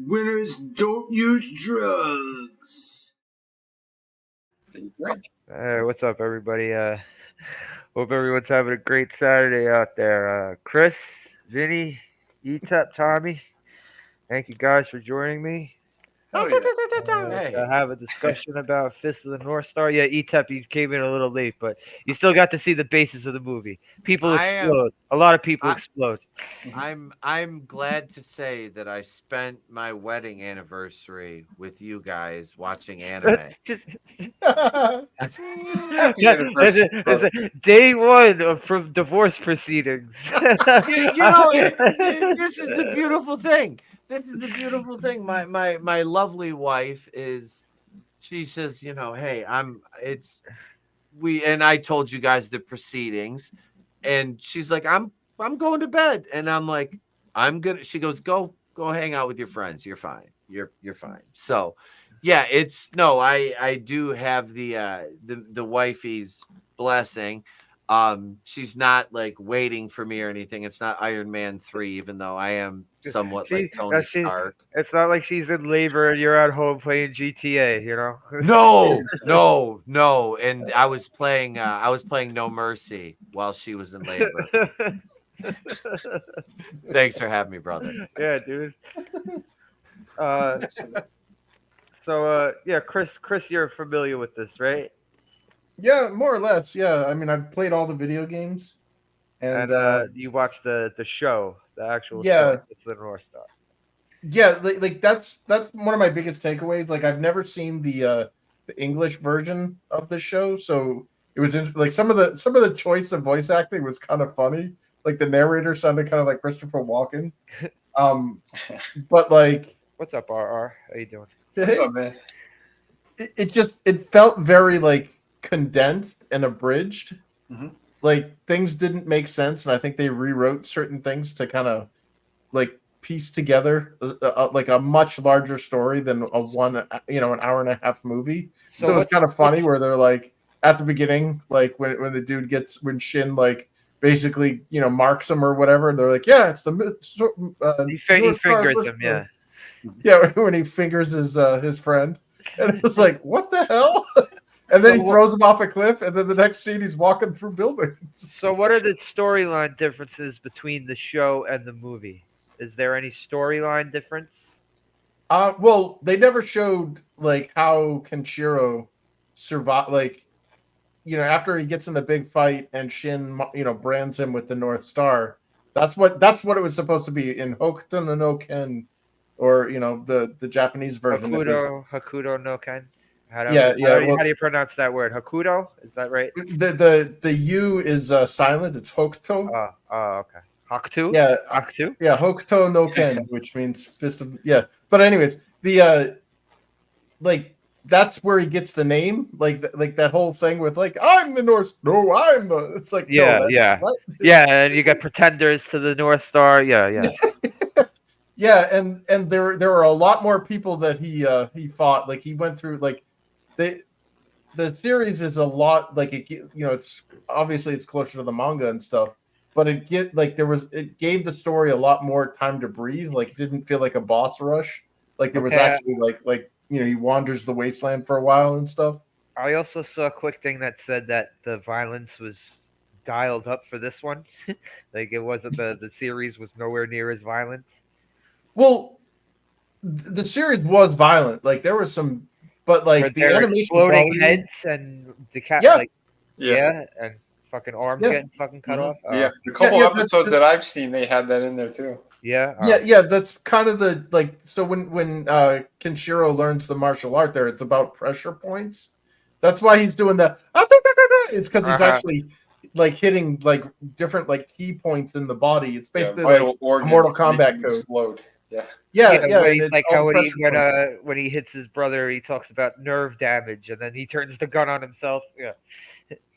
Winners don't use drugs. Hey, what's up, everybody? Hope everyone's having a great Saturday out there. Chris, Vinny, Etep, Tommy, thank you guys for joining me. Oh, yeah. Hey. To have a discussion about Fist of the North Star. Yeah, Etep, you came in a little late, but you still got to see the basis of the movie. People explode. A lot of people explode. I'm glad to say that I spent my wedding anniversary with you guys watching anime. Happy anniversary, brother. Day one of divorce proceedings. This is the beautiful thing. This is the beautiful thing. My lovely wife she says, hey, I told you guys the proceedings, and she's like, I'm going to bed, and I'm like, she goes, go hang out with your friends. You're fine. You're fine. So yeah, I do have the wifey's blessing. She's not like waiting for me or anything. It's not Iron Man 3, even though I am somewhat like Tony Stark. It's not like she's in labor and you're at home playing GTA, you know? No. And I was playing No Mercy while she was in labor. Thanks for having me, brother. Yeah, dude. Chris, you're familiar with this, right? Yeah, more or less. Yeah, I mean, I've played all the video games, and you watched the show, the actual yeah, show, it's the North Star. Yeah, like that's one of my biggest takeaways. Like, I've never seen the English version of the show, so it was like some of the choice of voice acting was kind of funny. Like, the narrator sounded kind of like Christopher Walken. But like, what's up, RR? How you doing? What's up, man? It felt very like condensed and abridged. Mm-hmm. Like, things didn't make sense, and I think they rewrote certain things to kind of like piece together like a much larger story than an hour and a half movie. So it's kind of funny where they're like at the beginning, like when Shin like basically marks him or whatever, and they're like, yeah, it's he fingers him, yeah, when he fingers his friend, and it was like, what the hell? And then he throws him off a cliff, and then the next scene he's walking through buildings. So what are the storyline differences between the show and the movie? Is there any storyline difference? Well, they never showed like how Kenshiro survived. Like, after he gets in the big fight and Shin, brands him with the North Star. That's what it was supposed to be in Hokuto no Ken, or the Japanese version. Hokuto no Ken. How do you pronounce that word? Hokuto? Is that right? The U is silent. It's Hokuto. Okay. Hokuto? Yeah. Hokuto? Yeah, Hokuto no Ken, which means fist of... Yeah. But anyways, that's where he gets the name. Like that whole thing with like, I'm the North... No, I'm the... It's like... Yeah, yeah, and you got pretenders to the North Star. Yeah. Yeah, and there were a lot more people that he fought. Like, he went through, like... The series is a lot... Like, it's... Obviously, it's closer to the manga and stuff. But it gave the story a lot more time to breathe. Like, it didn't feel like a boss rush. Like, there was actually like he wanders the wasteland for a while and stuff. I also saw a quick thing that said that the violence was dialed up for this one. Like, it wasn't the series was nowhere near as violent. Well, the series was violent. Like, there was some, but like the animation exploding heads and and fucking arms getting fucking cut off. Yeah, a couple episodes that I've seen, they had that in there too. Yeah. Yeah. That's kind of the like. So when Kenshiro learns the martial art, there, it's about pressure points. That's why he's doing the. It's because he's actually like hitting like different like key points in the body. It's basically like a Mortal Kombat code. Explode. Yeah. Like how when he hits his brother, he talks about nerve damage, and then he turns the gun on himself. Yeah.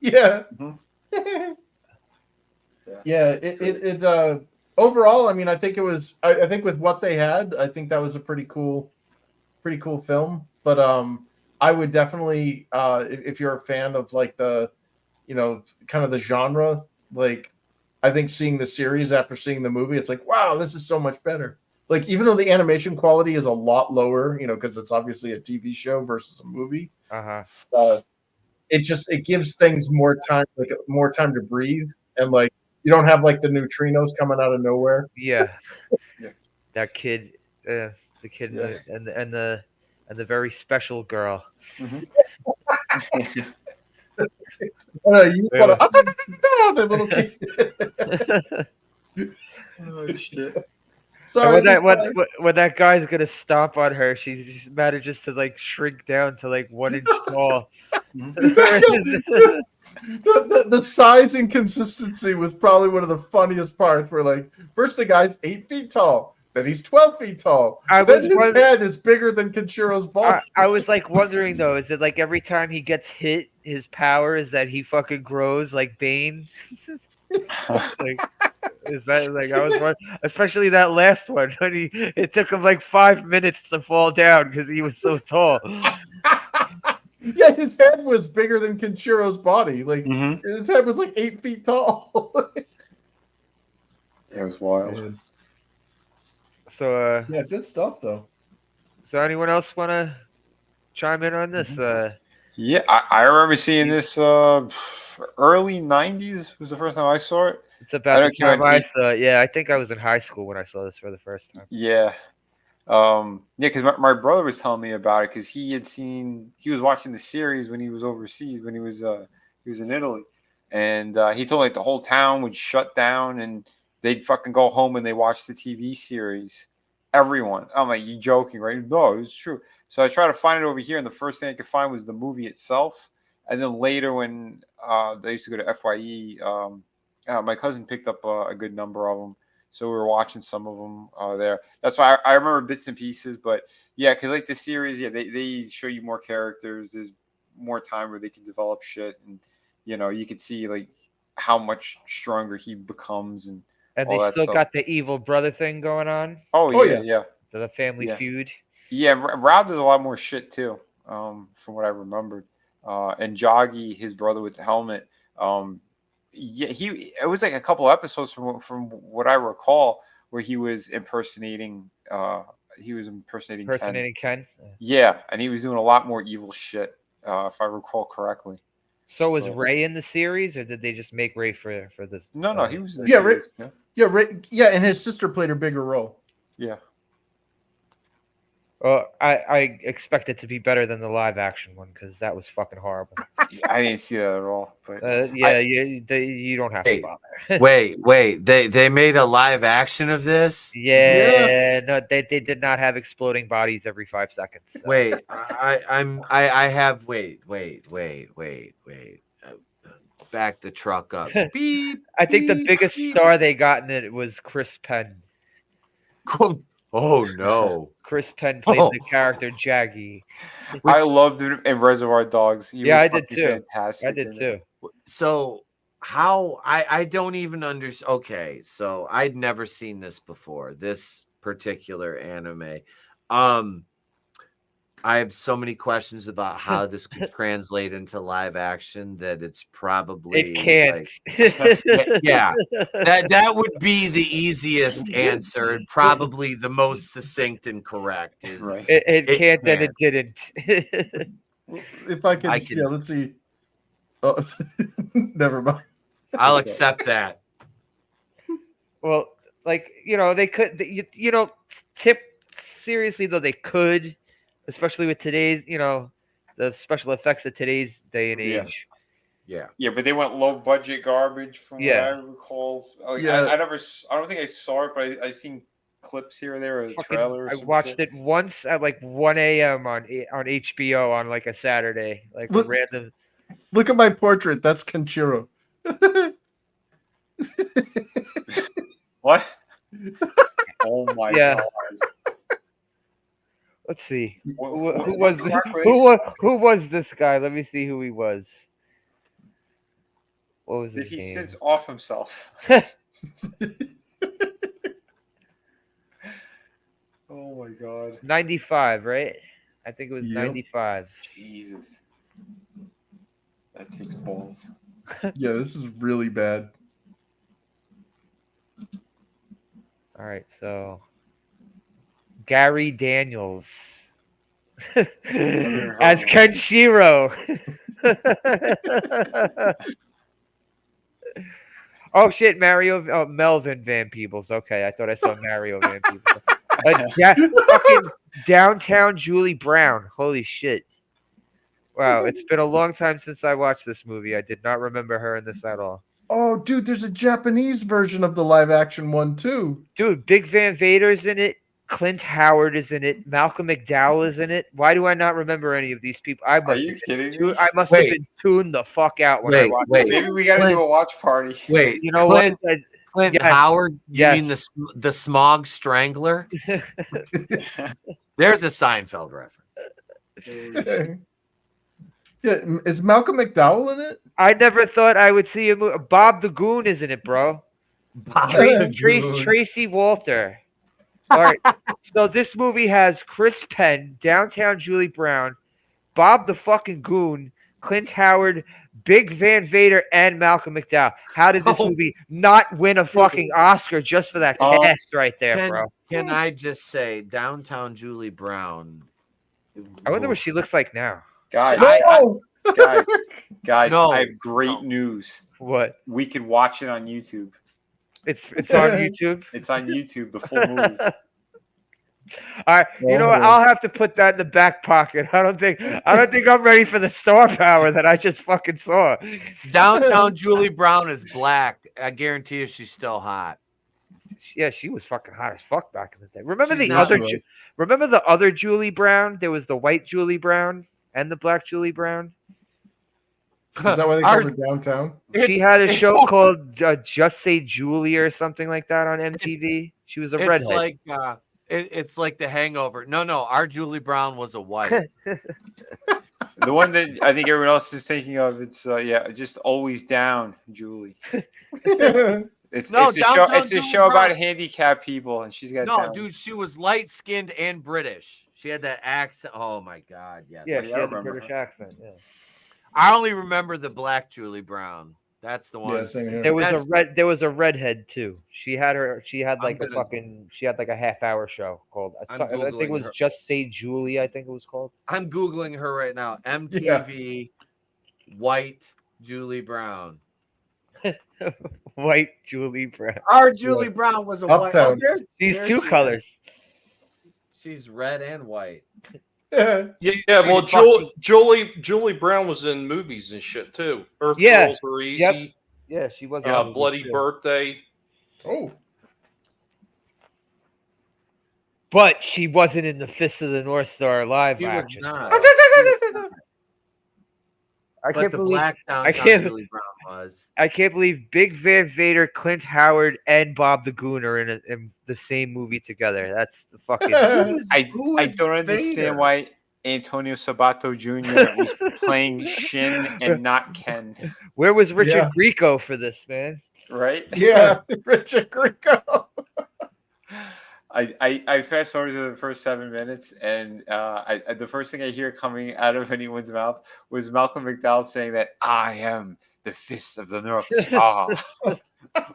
Yeah. Mm-hmm. It's overall, I mean, I think it was I think with what they had, I think that was a pretty cool film. But I would definitely if you're a fan of like the kind of the genre, like I think seeing the series after seeing the movie, it's like, wow, this is so much better. like even though the animation quality is a lot lower, because it's obviously a TV show versus a movie, it gives things more time, like more time to breathe, and like you don't have like the neutrinos coming out of nowhere. Yeah. Yeah. That kid, the kid, Yeah. and the very special girl. Mhm. You want to the little kid. Oh shit. And Sorry, when that guy's gonna stomp on her, she just manages to like shrink down to like 1 inch tall. the size and consistency was probably one of the funniest parts. Where like first the guy's 8 feet tall, then he's 12 feet tall, then his head is bigger than Kenshiro's body. I was like wondering though, is it like every time he gets hit, his power is that he fucking grows like Bane? Like, is that like I was wondering, especially that last one when it took him like 5 minutes to fall down because he was so tall. Yeah, his head was bigger than Kenshiro's body. Like his head was like 8 feet tall. It was wild. So yeah, good stuff though. So anyone else want to chime in on this? Yeah, I remember seeing this early '90s was the first time I saw it. It's about the time I saw it. Yeah, I think I was in high school when I saw this for the first time. Yeah. Because my brother was telling me about it because he was watching the series when he was overseas, when he was in Italy, and he told me like the whole town would shut down and they'd fucking go home and they watch the TV series. Everyone. I'm like, you joking, right? No, it's true. So I tried to find it over here, and the first thing I could find was the movie itself. And then later, when they used to go to FYE, my cousin picked up a good number of them. So we were watching some of them there. That's why I remember bits and pieces. But yeah, because like the series, yeah, they show you more characters. There's more time where they can develop shit, and you can see like how much stronger he becomes and all they that still stuff. got the evil brother thing going on. Oh yeah. The family feud. Yeah, Rao does a lot more shit too, from what I remembered. And Joggy, his brother with the helmet, yeah, it was like a couple episodes from what I recall where he was impersonating Ken. Yeah, and he was doing a lot more evil shit, if I recall correctly. So was Ray in the series, or did they just make Ray for this? No, he was in the series. Ray, and his sister played a bigger role. Yeah. Well, I expect it to be better than the live action one because that was fucking horrible. I didn't see that at all. But you don't have to bother. wait, they made a live action of this? No, they did not have exploding bodies every 5 seconds. So. Wait, I have wait. Back the truck up. Beep. I think the biggest star they got in it was Chris Penn. Oh no. Chris Penn played the character Jaggy. I loved it in Reservoir Dogs. I did too. Fantastic. I did too. So how I don't even understand. Okay, so I'd never seen this before. This particular anime. I have so many questions about how this could translate into live action that it's probably it can't. Yeah, that would be the easiest answer and probably the most succinct and correct. Is right. It can't, then it didn't. If I can, yeah, let's see. Oh, never mind. I'll accept that. Well, like they could. Seriously though, they could. Especially with today's, the special effects of today's day and age. Yeah, but they went low budget garbage from what I recall. Like, I don't think I saw it, but I seen clips here or there, a trailer. I watched it once at like 1 a.m. on HBO on like a Saturday, like a random. Look at my portrait. That's Kenshiro. What? Oh my god. Let's see. Who was this guy? Let me see who he was. What was his name? Did he since off himself? Oh my god. 95, right? I think it was 95. Jesus. That takes balls. Yeah, this is really bad. All right, so Gary Daniels heard as of Kenshiro. Oh shit, Melvin Van Peebles. Okay, I thought I saw Mario Van Peebles. Fucking Downtown Julie Brown. Holy shit. Wow, it's been a long time since I watched this movie. I did not remember her in this at all. Oh, dude, there's a Japanese version of the live action one too. Dude, Big Van Vader's in it. Clint Howard is in it. Malcolm McDowell is in it. Why do I not remember any of these people? Are you kidding me? I must have been tuned the fuck out when I watched it. Maybe we got to do a watch party. Wait, You know Clint, what? Clint Yes. Howard? You Yes. mean the Smog Strangler? There's a Seinfeld reference. Yeah, is Malcolm McDowell in it? I never thought I would see a movie. Bob the Goon is in it, bro. Tracy Walter. All right. So this movie has Chris Penn, Downtown Julie Brown, Bob the fucking Goon, Clint Howard, Big Van Vader, and Malcolm McDowell. How did this movie not win a fucking Oscar just for that cast right there, bro? Can I just say, Downtown Julie Brown? I wonder what she looks like now. Guys, guys, No. I have great news. What? We could watch it on YouTube. It's on YouTube. It's on YouTube, the full movie. All right, you know what? I'll have to put that in the back pocket. I don't think I'm ready for the star power that I just fucking saw. Downtown Julie Brown is black. I guarantee you she's still hot. Yeah, she was fucking hot as fuck back in the day. Remember She's the not other? right. Remember the other Julie Brown? There was the white Julie Brown and the black Julie Brown. Is that why they called her Downtown? She had a show called Just Say Julie or something like that on MTV. She was a It's redhead. like it's like The Hangover. No, our Julie Brown was a white. The one that I think everyone else is thinking of, it's just Always Down, Julie. It's a show about handicapped people, and she's got dude, she was light skinned and British. She had that accent. Oh my god, yes. Yeah, Yeah, she I had the remember British her. accent. Yeah. I only remember the black Julie Brown. That's the one. Yeah, same here. There was That's- there was a redhead too. She had like gonna- a half-hour show called I think it Googling was her. Just Say Julie, I think it was called. I'm Googling her right now. MTV white Julie Brown. White Julie Brown. Our Julie Brown was a white. Uptown. These there two she is. colors. She's red and white. Yeah. Yeah, She's well, fucking- Julie Brown was in movies and shit too. Earth Yeah. Girls Are Easy, Yeah, she was. Bloody Birthday. Oh. But she wasn't in the Fist of the North Star live She was action. not. I But can't the believe black downtown can't- Julie Brown was. I can't believe Big Van Vader, Clint Howard, and Bob the Goon are in the same movie together. That's the fucking. I don't understand why Antonio Sabato Jr. was playing Shin and not Ken. Where was Richard Yeah. Grieco for this, man? Right? Yeah, Richard Grieco. I fast forward to the first 7 minutes, and the first thing I hear coming out of anyone's mouth was Malcolm McDowell saying that I am the fist of the North Star.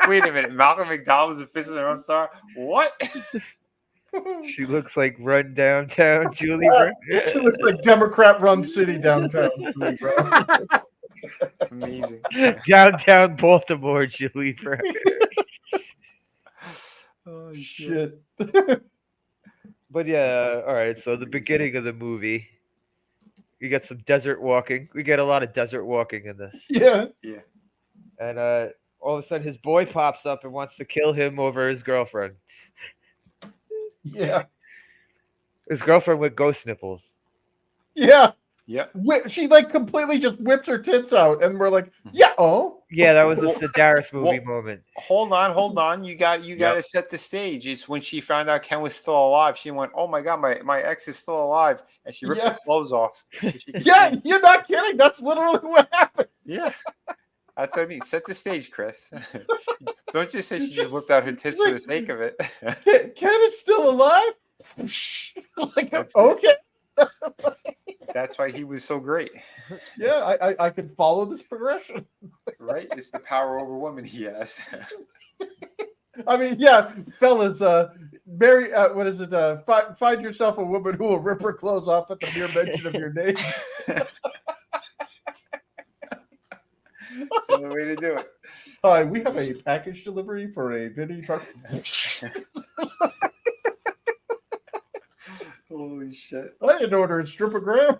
Wait a minute, Malcolm McDowell was the fist of the North Star? What? She looks like run downtown Julie Brown. She looks like Democrat-run city downtown. Amazing. Downtown Baltimore Julie Brown. Oh, Shit. But yeah, all right. So the beginning of the movie, we get some desert walking. We get a lot of desert walking in this. Yeah. And all of a sudden, his boy pops up and wants to kill him over his girlfriend. Yeah. His girlfriend with ghost nipples. Yeah. Yep. She like completely just whips her tits out, and we're like, yeah, oh. Yeah, that was a Sedaris movie moment. Hold on. You got to set the stage. It's when she found out Ken was still alive. She went, "Oh my god, my ex is still alive," and she ripped her clothes off. Yeah, you're not kidding. That's literally what happened. Yeah. That's what I mean. Set the stage, Chris. Don't just say she just whipped out her tits for the sake of it. Ken is still alive? Like, That's okay. That's why he was so great. Yeah, I can follow this progression. Right? It's the power over women he has. I mean, yeah, fellas, Mary, what is it? Find yourself a woman who will rip her clothes off at the mere mention of your name. That's the only way to do it. Hi, we have a package delivery for a Vinny truck. Holy shit. I didn't order a stripogram.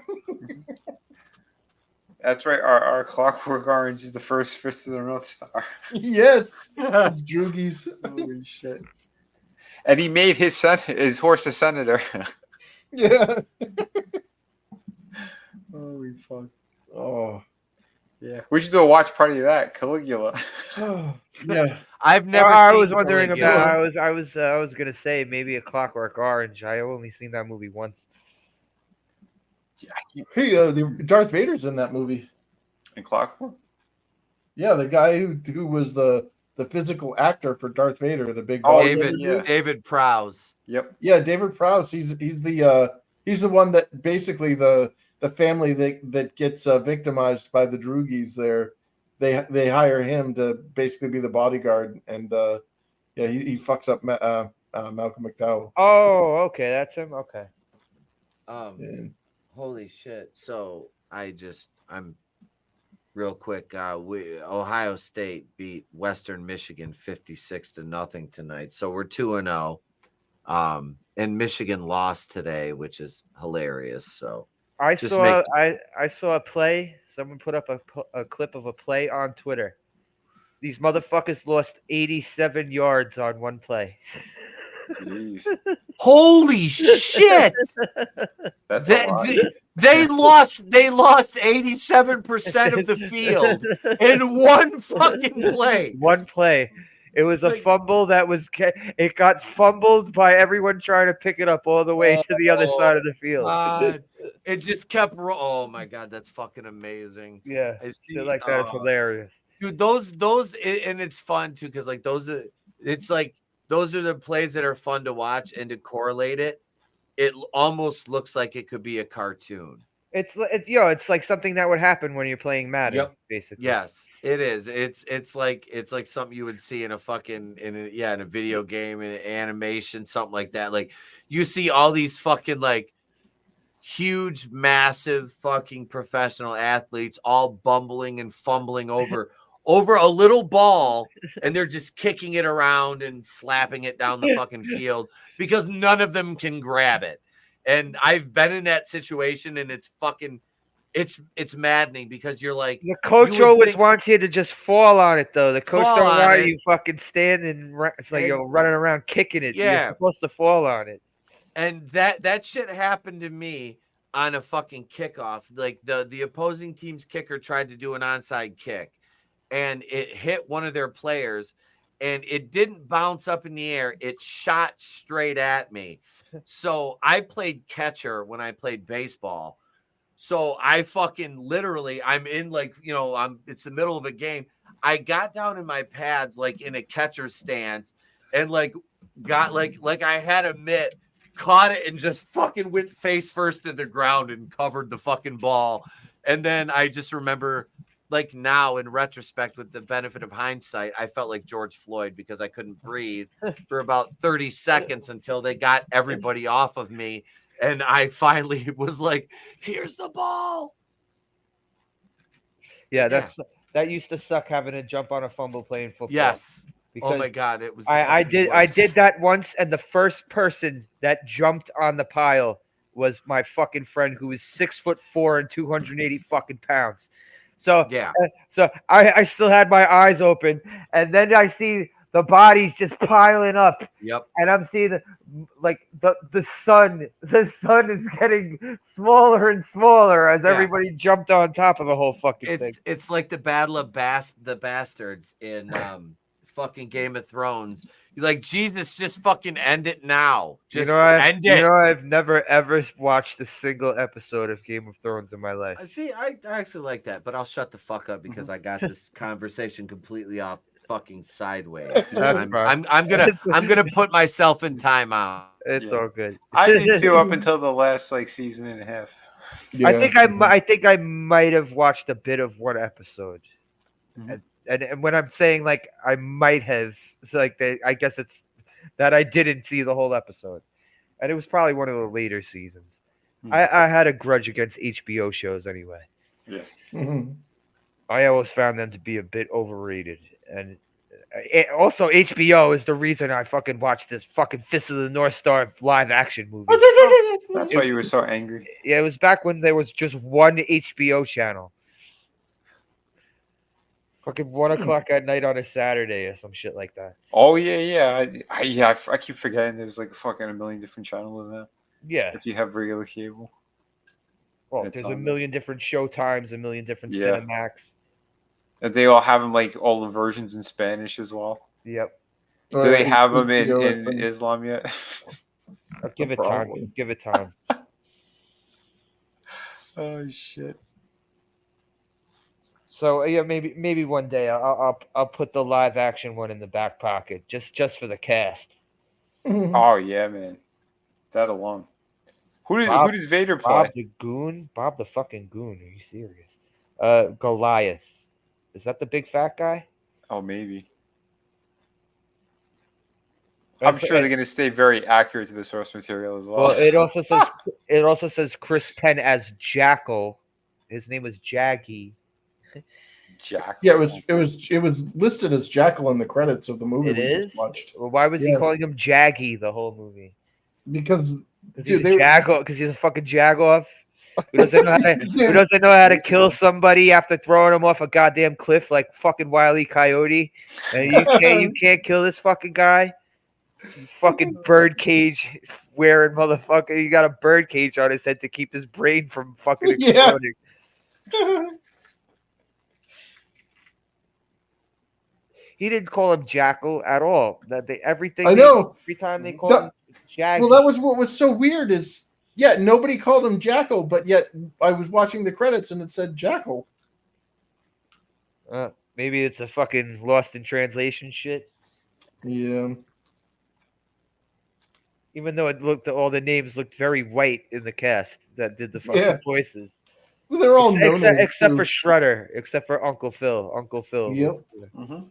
That's right. Our Clockwork Orange is the first Fist of the North Star. Yes, it's Droogies. Holy shit. And he made his horse a senator. Yeah. Holy fuck. Oh. Yeah. We should do a watch party of that. Caligula. Yeah. I've never. I seen was wondering Caligula. about. I was gonna say maybe A Clockwork Orange. I only seen that movie once. Hey, Darth Vader's in that movie. And Clockwork? Yeah, the guy who was the physical actor for Darth Vader, the big Oh, bald David dude. yeah. David Prowse. Yep. Yeah, David Prowse. He's the one that basically the family that gets victimized by the Droogies there. They hire him to basically be the bodyguard, and yeah, he fucks up Malcolm McDowell. Oh, okay, that's him. Okay. And Holy shit. So I'm real quick. Ohio State beat Western Michigan 56-0 tonight. So we're 2-0. And Michigan lost today, which is hilarious. So I Just saw make- I saw a play. Someone put up a clip of a play on Twitter. These motherfuckers lost 87 yards on one play. Jeez. holy shit. That's a lot. They lost 87% of the field in one fucking play. One play. It was a Like- fumble that it got fumbled by everyone trying to pick it up all the way to the other side of the field. God. It just kept oh my god, that's fucking amazing. Yeah. I see, Shit like that is hilarious. dude, those and it's fun too, because like those are the plays that are fun to watch, and to correlate it almost looks like it could be a cartoon. It's like something that would happen when you're playing Madden, Yep. basically. Yes, it is. It's like something you would see in a fucking in a video game, in an animation, something like that. Like you see all these fucking like huge, massive fucking professional athletes all bumbling and fumbling over a little ball, and they're just kicking it around and slapping it down the fucking field because none of them can grab it. And I've been in that situation, and it's fucking it's maddening, because you're like, The coach you would always think- wants you to just fall on it, though. The coach Fall don't on want it. you fucking standing. It's like And- you're running around kicking it. Yeah. You're supposed to fall on it. And that shit happened to me on a fucking kickoff. Like the opposing team's kicker tried to do an onside kick, and it hit one of their players, and it didn't bounce up in the air. It shot straight at me. So I played catcher when I played baseball. So I fucking literally, I'm in like, it's the middle of a game. I got down in my pads, like in a catcher stance, and like got like I had a mitt, caught it, and just fucking went face first to the ground and covered the fucking ball. And then I just remember, like now in retrospect, with the benefit of hindsight, I felt like George Floyd, because I couldn't breathe for about 30 seconds until they got everybody off of me. And I finally was like, here's the ball. Yeah, that used to suck, having to jump on a fumble playing football. Yes. Because Oh my God. It was. the I fucking did worst. that once, and the first person that jumped on the pile was my fucking friend, who was 6'4" and 280 fucking pounds. So Yeah. So I still had my eyes open, and then I see the bodies just piling up, Yep. and I'm seeing the sun. The sun is getting smaller and smaller as Yeah. everybody jumped on top of the whole fucking thing. It's like the Battle of the Bastards in fucking Game of Thrones. You're like, Jesus, just fucking end it now. Just end it. I've never ever watched a single episode of Game of Thrones in my life. See, I actually like that, but I'll shut the fuck up, because I got this conversation completely off fucking sideways. That's fine. I'm gonna put myself in timeout. It's Yeah. all good. I did too, up until the last season and a half. yeah. I think I might have watched a bit of one episode, Mhm. and when I'm saying like I might have, it's like I guess it's that I didn't see the whole episode, and it was probably one of the later seasons. Hmm. I had a grudge against HBO shows anyway. Yeah. Mhm. I always found them to be a bit overrated, and also HBO is the reason I fucking watched this fucking Fist of the North Star live action movie. That's why you were so angry. Yeah, it was back when there was just one HBO channel. Fucking 1 o'clock at night on a Saturday or some shit like that. Oh yeah. I keep forgetting there's like fucking a million different channels now. Yeah. If you have regular cable. Well, It's there's on a there. million different Showtimes, a million different Yeah. Cinemax. And they all have them like all the versions in Spanish as well. Yep. Do they have them HBO, I in think. Islam yet? Give it Probably. time. Give it time. Oh shit. So yeah, maybe one day I'll put the live action one in the back pocket just for the cast. Oh yeah, man. That alone. Who Bob- does Vader play? Bob the Goon, Bob the fucking Goon. Are you serious? Goliath. Is that the big fat guy? Oh, maybe. I'm sure they're gonna stay very accurate to the source material as well. Well, it also says Chris Penn as Jackal. His name was Jaggy. Jack. Yeah, it was listed as Jackal in the credits of the movie It we is? just watched. Well, why was he Yeah. calling him Jaggy the whole movie? Because Because Dude, he's a fucking jagoff. Who doesn't know how to, who Dude. doesn't know how to kill somebody after throwing him off a goddamn cliff like fucking Wile E. Coyote? And you can't kill this fucking guy. You fucking bird cage wearing motherfucker. You got a bird cage on his head to keep his brain from fucking Yeah. exploding. He didn't call him Jackal at all. Everything. I know. Every time they call him Jaggy. Well, that was what was so weird is, yeah, nobody called him Jackal, but yet I was watching the credits and it said Jackal. Maybe it's a fucking lost in translation shit. Yeah. Even though all the names looked very white in the cast that did the fucking voices. Well, they're all known except for Shredder, except for Uncle Phil. Uncle Phil. Yep. Mm-hmm.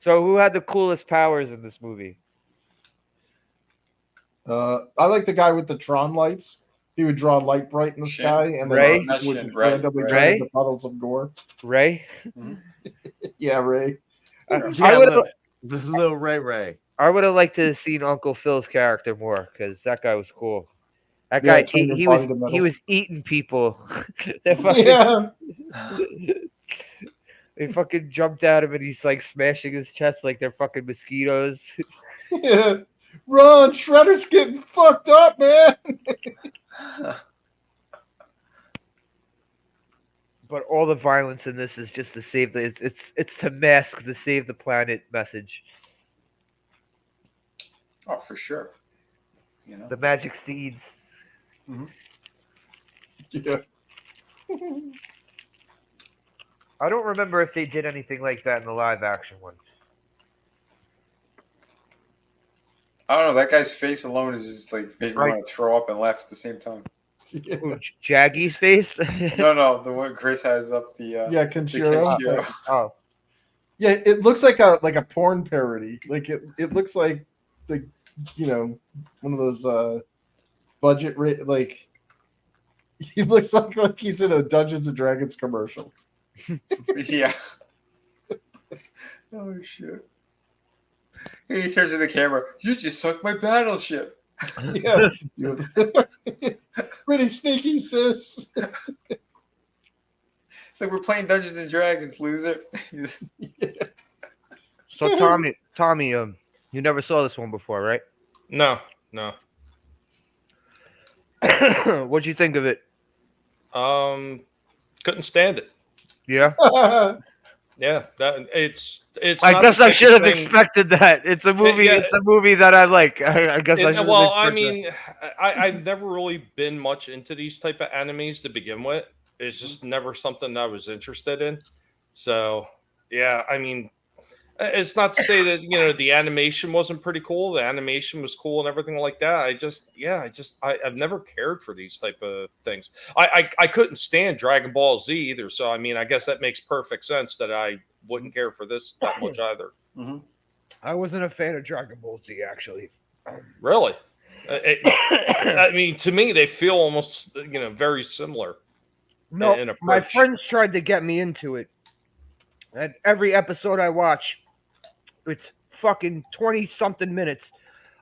So who had the coolest powers in this movie? I like the guy with the Tron lights. He would draw light bright in the Shin. sky, and then Ray? people would just Ray. randomly Ray. turn into puddles of gore. Ray? Yeah, Ray. The little Ray. I would have liked to have seen Uncle Phil's character more because that guy was cool. That Yeah, guy, turn your he body was to metal. he was eating people. They're fucking, Yeah. They fucking jumped at him and he's like smashing his chest like they're fucking mosquitoes. Yeah. Run, Shredder's getting fucked up, man. But all the violence in this is just to save it's to mask the save the planet message. Oh, for sure. You know. The magic seeds. Yeah. I don't remember if they did anything like that in the live action one. I don't know. That guy's face alone is just like making me want to throw up and laugh at the same time. Yeah. Ooh, Jaggy's face? No, the one Chris has up the Yeah, Kenshiro. Kenshiro. Oh. Yeah, it looks like a porn parody. Like it looks like the one of those budget like he looks like he's in a Dungeons and Dragons commercial. Yeah. Oh shit. And he turns to the camera. You just sunk my battleship. Yeah. Pretty sneaky, sis. It's like we're playing Dungeons and Dragons, loser. So Tommy, you never saw this one before, right? No. What'd you think of it? Couldn't stand it. Yeah. Yeah, it's. I not guess the I type should of have thing- expected that. It's a movie. Yeah. It's a movie that I like. I guess I should. Well, I mean, I've never really been much into these type of animes to begin with. It's just never something that I was interested in. So, yeah, I mean, it's not to say that the animation wasn't pretty cool. The animation was cool and everything like that. I've never cared for these type of things. I couldn't stand Dragon Ball Z either. So I mean, I guess that makes perfect sense that I wouldn't care for this that much either. I wasn't a fan of Dragon Ball Z actually. Really? I mean, to me, they feel almost very similar. No, in my approach. friends tried to get me into it. And every episode I watch, it's fucking 20-something minutes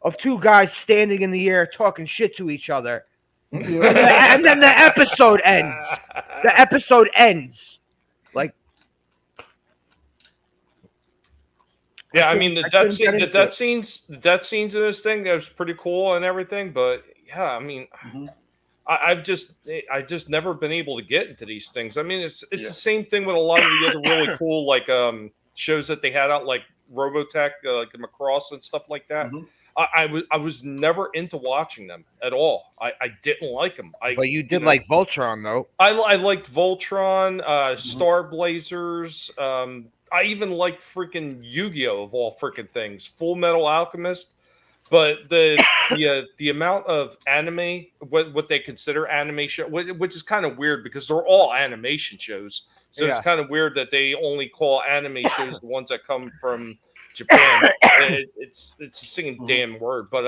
of two guys standing in the air talking shit to each other. And then the episode ends. The episode ends. Like, yeah, I mean I that couldn't get into it. scenes in this thing that was pretty cool and everything, but yeah, I mean, I've just never been able to get into these things. I mean, it's the same thing with a lot of the other really cool like shows that they had out, like Robotech, like the Macross and stuff like that. I was never into watching them at all. I didn't like them. But you did like Voltron though. I liked Voltron, Star Blazers. I even liked freaking Yu-Gi-Oh! Of all freaking things, Full Metal Alchemist. But the amount of anime, what they consider animation, which is kind of weird because they're all animation shows. So it's kind of weird that they only call anime shows the ones that come from Japan. It's the same damn word. But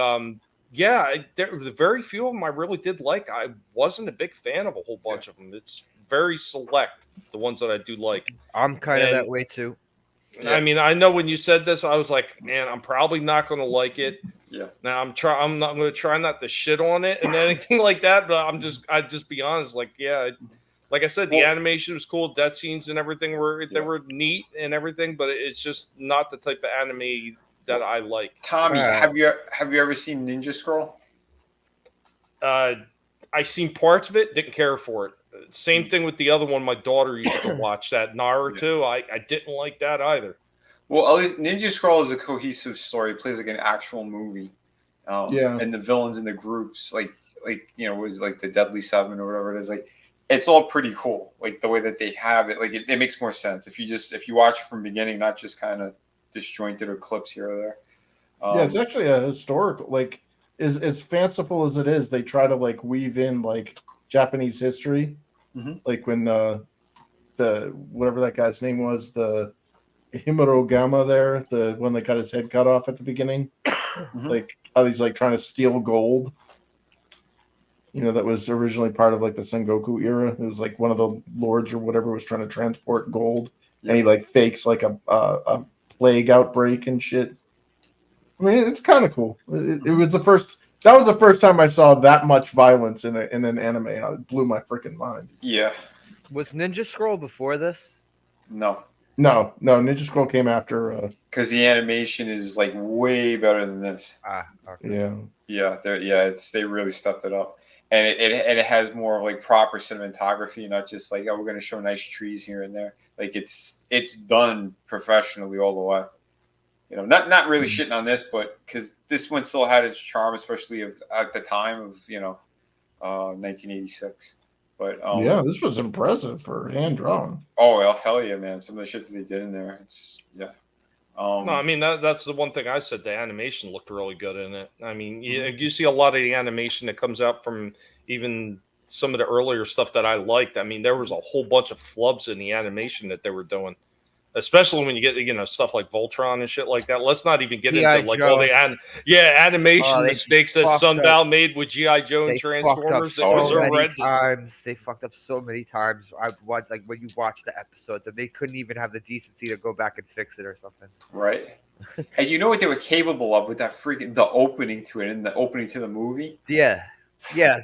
the very few of them I really did like. I wasn't a big fan of a whole bunch of them. It's very select, the ones that I do like. I'm kind of that way too. I mean, I know when you said this, I was like, man, I'm probably not going to like it. Yeah. Now I'm not going to try not to shit on it and anything like that. But I'd just be honest. Like, yeah, like I said, the animation was cool. Death scenes and everything were neat and everything. But it's just not the type of anime that I like. Tommy, have you ever seen Ninja Scroll? I seen parts of it. Didn't care for it. Same thing with the other one my daughter used to watch, that Naruto. I didn't like that either. Well, at least Ninja Scroll is a cohesive story. It plays like an actual movie. And the villains in the groups, like was like the Deadly Seven or whatever it is. Like, it's all pretty cool. Like the way that they have it, like it makes more sense if you watch it from the beginning, not just kind of disjointed or clips here or there. It's actually a historical, like as fanciful as it is. They try to like weave in like Japanese history, like when the whatever that guy's name was, the Himuro Gama there, the one that got his head cut off at the beginning, like how he's like trying to steal gold. That was originally part of like the Sengoku era. It was like one of the lords or whatever was trying to transport gold, and he like fakes like a plague outbreak and shit. I mean, it's kind of cool. It was the first. That was the first time I saw that much violence in an anime. It blew my freaking mind. Yeah. Was Ninja Scroll before this? No. Ninja Scroll came after. Because the animation is like way better than this. Okay. Yeah. They really stepped it up, and it has more of like proper cinematography, not just like, oh, we're gonna show nice trees here and there. Like it's done professionally all the way. Not really shitting on this, but because this one still had its charm, especially at the time of 1986. But this was impressive for hand drawn. Oh well, hell yeah, man! Some of the shit that they did in there, no, I mean that's the one thing I said. The animation looked really good in it. I mean, you see a lot of the animation that comes out from even some of the earlier stuff that I liked. I mean, there was a whole bunch of flubs in the animation that they were doing. Especially when you get, stuff like Voltron and shit like that. Let's not even get into like all the animation mistakes that Sunbow made with G.I. Joe and Transformers. It was horrendous. They fucked up so many times. I watched, like, when you watch the episodes, and they couldn't even have the decency to go back and fix it or something. Right. And you know what they were capable of with that the opening to it and the opening to the movie? Yeah.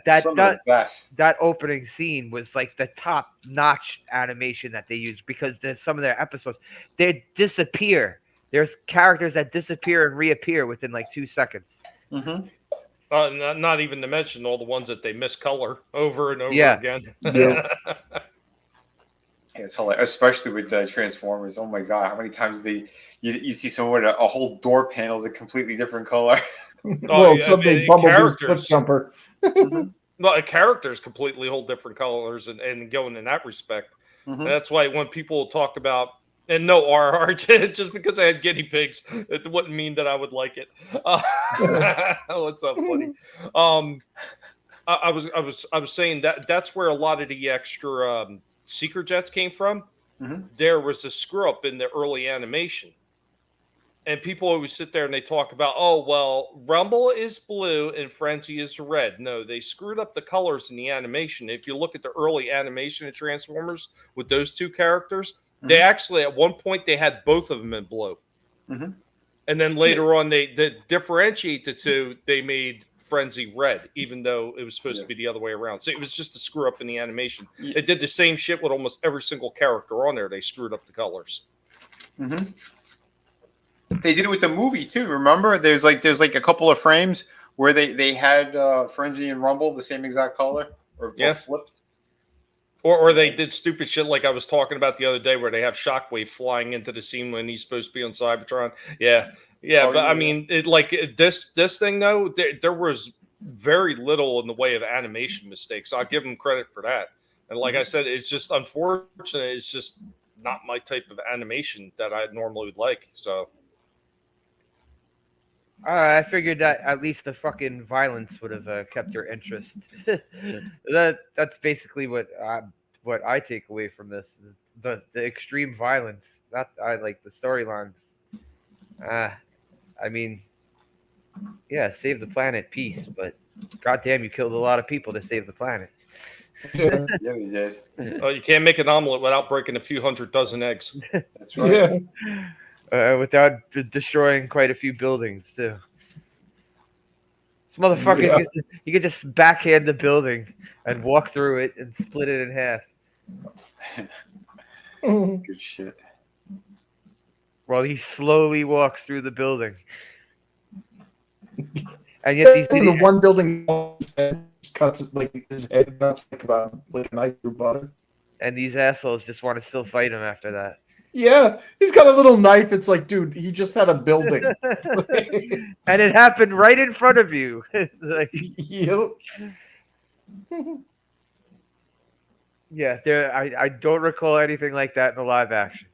That opening scene was like the top-notch animation that they used, because there's some of their episodes, they disappear. There's characters that disappear and reappear within like 2 seconds. Not even to mention all the ones that they miscolor over and over again. Yeah. It's hilarious, especially with Transformers. Oh my god, how many times you see someone with a whole door panel is a completely different color. Something Bumblebee's Cliff Jumper. No, characters completely whole different colors and going in that respect. And that's why when people talk about, and no RR, just because I had guinea pigs, it wouldn't mean that I would like it. What's up, buddy? I was saying that's where a lot of the extra seeker jets came from. there was a screw up in the early animation. And people always sit there and they talk about, oh, well, Rumble is blue and Frenzy is red. No, they screwed up the colors in the animation. If you look at the early animation of Transformers with those two characters, they actually, at one point, they had both of them in blue. And then later on, they differentiate the two, they made Frenzy red, even though it was supposed to be the other way around. So it was just a screw up in the animation. They did the same shit with almost every single character on there. They screwed up the colors. They did it with the movie too. Remember, there's like a couple of frames where they had Frenzy and Rumble the same exact color or flipped. Or they did stupid shit like I was talking about the other day, where they have Shockwave flying into the scene when he's supposed to be on Cybertron. I mean, this thing though, there was very little in the way of animation mistakes. I'll give them credit for that. And like I said, it's just unfortunate. It's just not my type of animation that I normally would like. So. I figured that at least the fucking violence would have kept your interest. That's basically what I take away from this: the extreme violence. Not I like the storylines. I mean, yeah, save the planet, peace. But goddamn, you killed a lot of people to save the planet. Yeah, they did. Oh, you can't make an omelet without breaking a few hundred dozen eggs. That's right. Without destroying quite a few buildings too. This motherfucker, you could just backhand the building and walk through it and split it in half. Good shit. While he slowly walks through the building, and yet these the one building cuts like his head cuts like a knife through butter. And these assholes just want to still fight him after that. Yeah, he's got a little knife. It's like, dude, he just had a building. And it happened right in front of you. Like, yep. Yeah, I don't recall anything like that in the live action.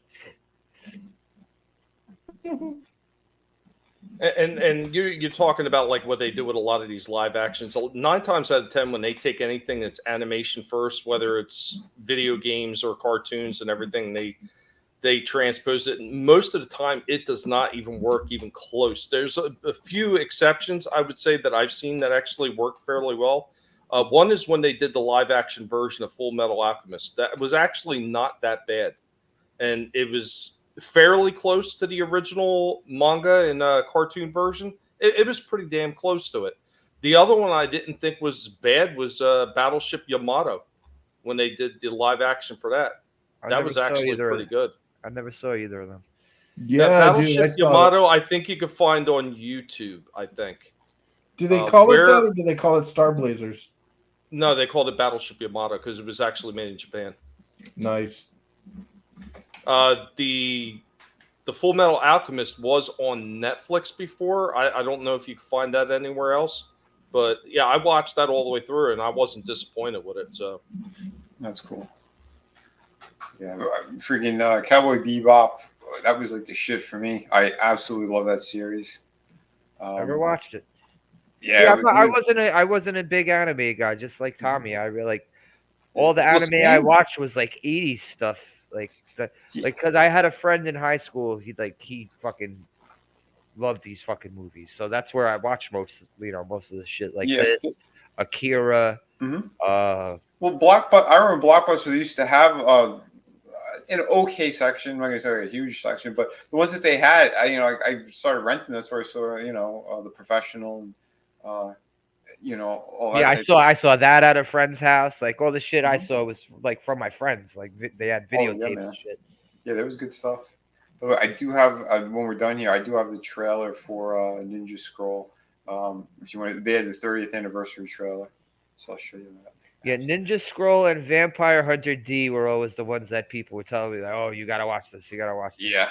And you're talking about like what they do with a lot of these live actions. 9 times out of 10, when they take anything that's animation first, whether it's video games or cartoons and everything, they transpose it. And most of the time, it does not even work even close. There's a few exceptions, I would say, that I've seen that actually work fairly well. One is when they did the live action version of Full Metal Alchemist. That was actually not that bad. And it was fairly close to the original manga and cartoon version. It was pretty damn close to it. The other one I didn't think was bad was Battleship Yamato, when they did the live action for that. That was actually pretty good. I never saw either of them. Yeah, Battleship Yamato, I think you could find on YouTube, I think. Do they call it that, or do they call it Star Blazers? No, they called it Battleship Yamato because it was actually made in Japan. Nice. The Full Metal Alchemist was on Netflix before. I don't know if you can find that anywhere else. But yeah, I watched that all the way through, and I wasn't disappointed with it. So that's cool. Yeah, freaking Cowboy Bebop. That was like the shit for me. I absolutely love that series. Never watched it. Yeah, I wasn't a big anime guy, just like Tommy. I really like all the anime I watched was like 80s stuff. Because I had a friend in high school. He fucking loved these fucking movies. So that's where I watched most of the shit this, Akira. Well, I remember Blockbuster. They used to have an okay section. I'm not gonna say like a huge section, but the ones that they had, I started renting this where I saw The Professional. All that I saw that at a friend's house. Like all the shit I saw was like from my friends. Like they had videotapes and shit. Yeah, there was good stuff. But I do have when we're done here, I do have the trailer for Ninja Scroll. If you want, they had the 30th anniversary trailer, so I'll show you that. Yeah, Ninja Scroll and Vampire Hunter D were always the ones that people would tell me like, "Oh, you gotta watch this. You gotta watch this." Yeah,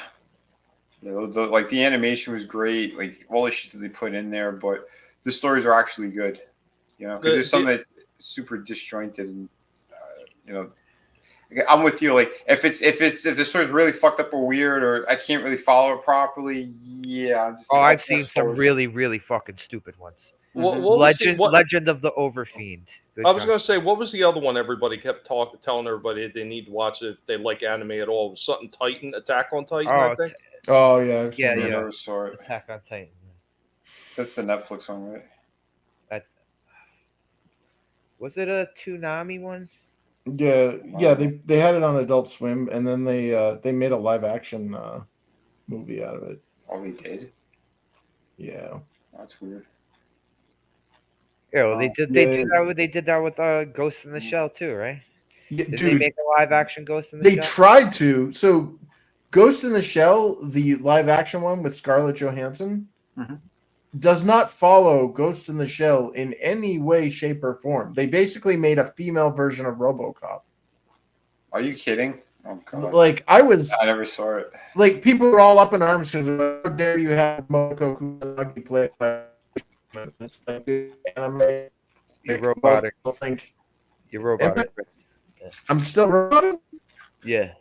the animation was great. Like all the shit that they put in there, but the stories are actually good. Because there's some that's super disjointed, and I'm with you. Like if the story's really fucked up or weird, or I can't really follow it properly, yeah, I'm just Oh, like, I've fast seen some forward. really, really fucking stupid ones. What was the, what Legend of the Overfiend. Good I was time. going to say, what was the other one everybody kept telling everybody they need to watch it if they like anime at all? It was something Titan, Attack on Titan, I Oh, think. Oh yeah, I've seen Yeah, I that. yeah. never saw it. Attack on Titan. That's the Netflix one, right? That was it a Toonami one? Yeah. They had it on Adult Swim, and then they made a live action movie out of it. Oh, they did. Yeah. That's weird. Yeah, well, they Oh, did. yeah, They did that with Ghost in the Shell too, right? Yeah, Did they dude, make a live action Ghost in the they Shell? tried to. So, Ghost in the Shell, the live action one with Scarlett Johansson, Mhm. does not follow Ghost in the Shell in any way, shape, or form. They basically made a female version of RoboCop. Are you kidding? Oh god. Like I was, I never saw it. like people were all up in arms because how dare you have Moko Kusanagi play? It's like dude, anime. You're Like, robotic. most people think You're robotic. I'm still robotic. Yeah.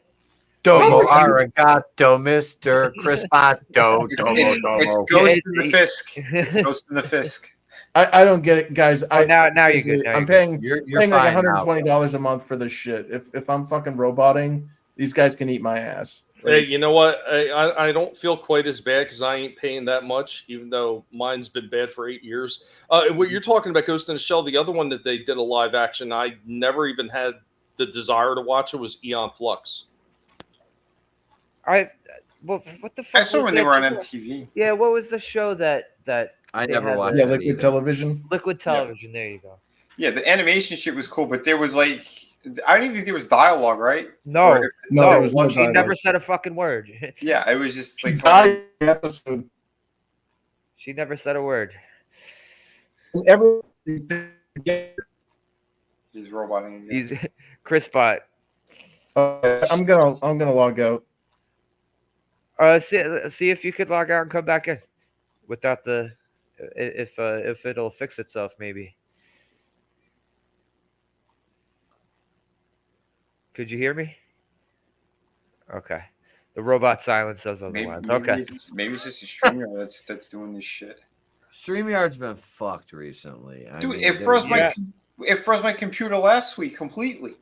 Domo Listen. arigato, Mr. Crispato. Domo, It's domo. Ghost Yeah, in the Fisk. It's Ghost in the Fisk. I don't get it, guys. Oh, now you're good. Now I'm you're paying You're paying like fine now. $120 a month for this shit. If I'm fucking roboting, these guys can eat my ass. Hey, Like, you know what? I don't feel quite as bad because I ain't paying that much, even though mine's been bad for 8 years. What you're talking about, Ghost in the Shell, the other one that they did a live action, I never even had the desire to watch it, was Eon Flux. Well, what the fuck? I saw was when they that were on show? MTV. Yeah, what was the show that I they never had watched yeah, that liquid either. television. Liquid Television? There you go. Yeah, the animation shit was cool, but there was like I don't even think there was dialogue, right? No, Or if- No, there was no wasn't. She dialogue. never said a fucking word. Yeah, it was just She like died in the episode. She never said a word. Every he's roboting again. He's Chris Bot. I'm gonna log out. See if you could log out and come back in without the if it'll fix itself maybe. Could you hear me? Okay. The robot silence says otherwise. Okay. Maybe it's just a streamer that's doing this shit. StreamYard's been fucked recently. I Dude, mean, it froze yeah. my computer last week completely.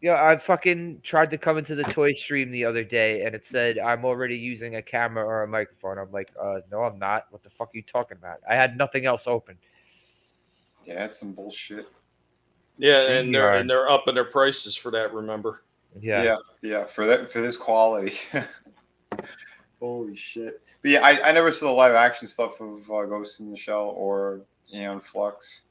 Yeah, I fucking tried to come into the toy stream the other day and it said I'm already using a camera or a microphone. I'm like, no, I'm not. What the fuck are you talking about? I had nothing else open. Yeah, that's some bullshit. Yeah, and StreamYard. they're upping their prices for that, remember? Yeah. For this quality. Holy shit! But yeah, I never saw the live action stuff of Ghost in the Shell or Eon Flux.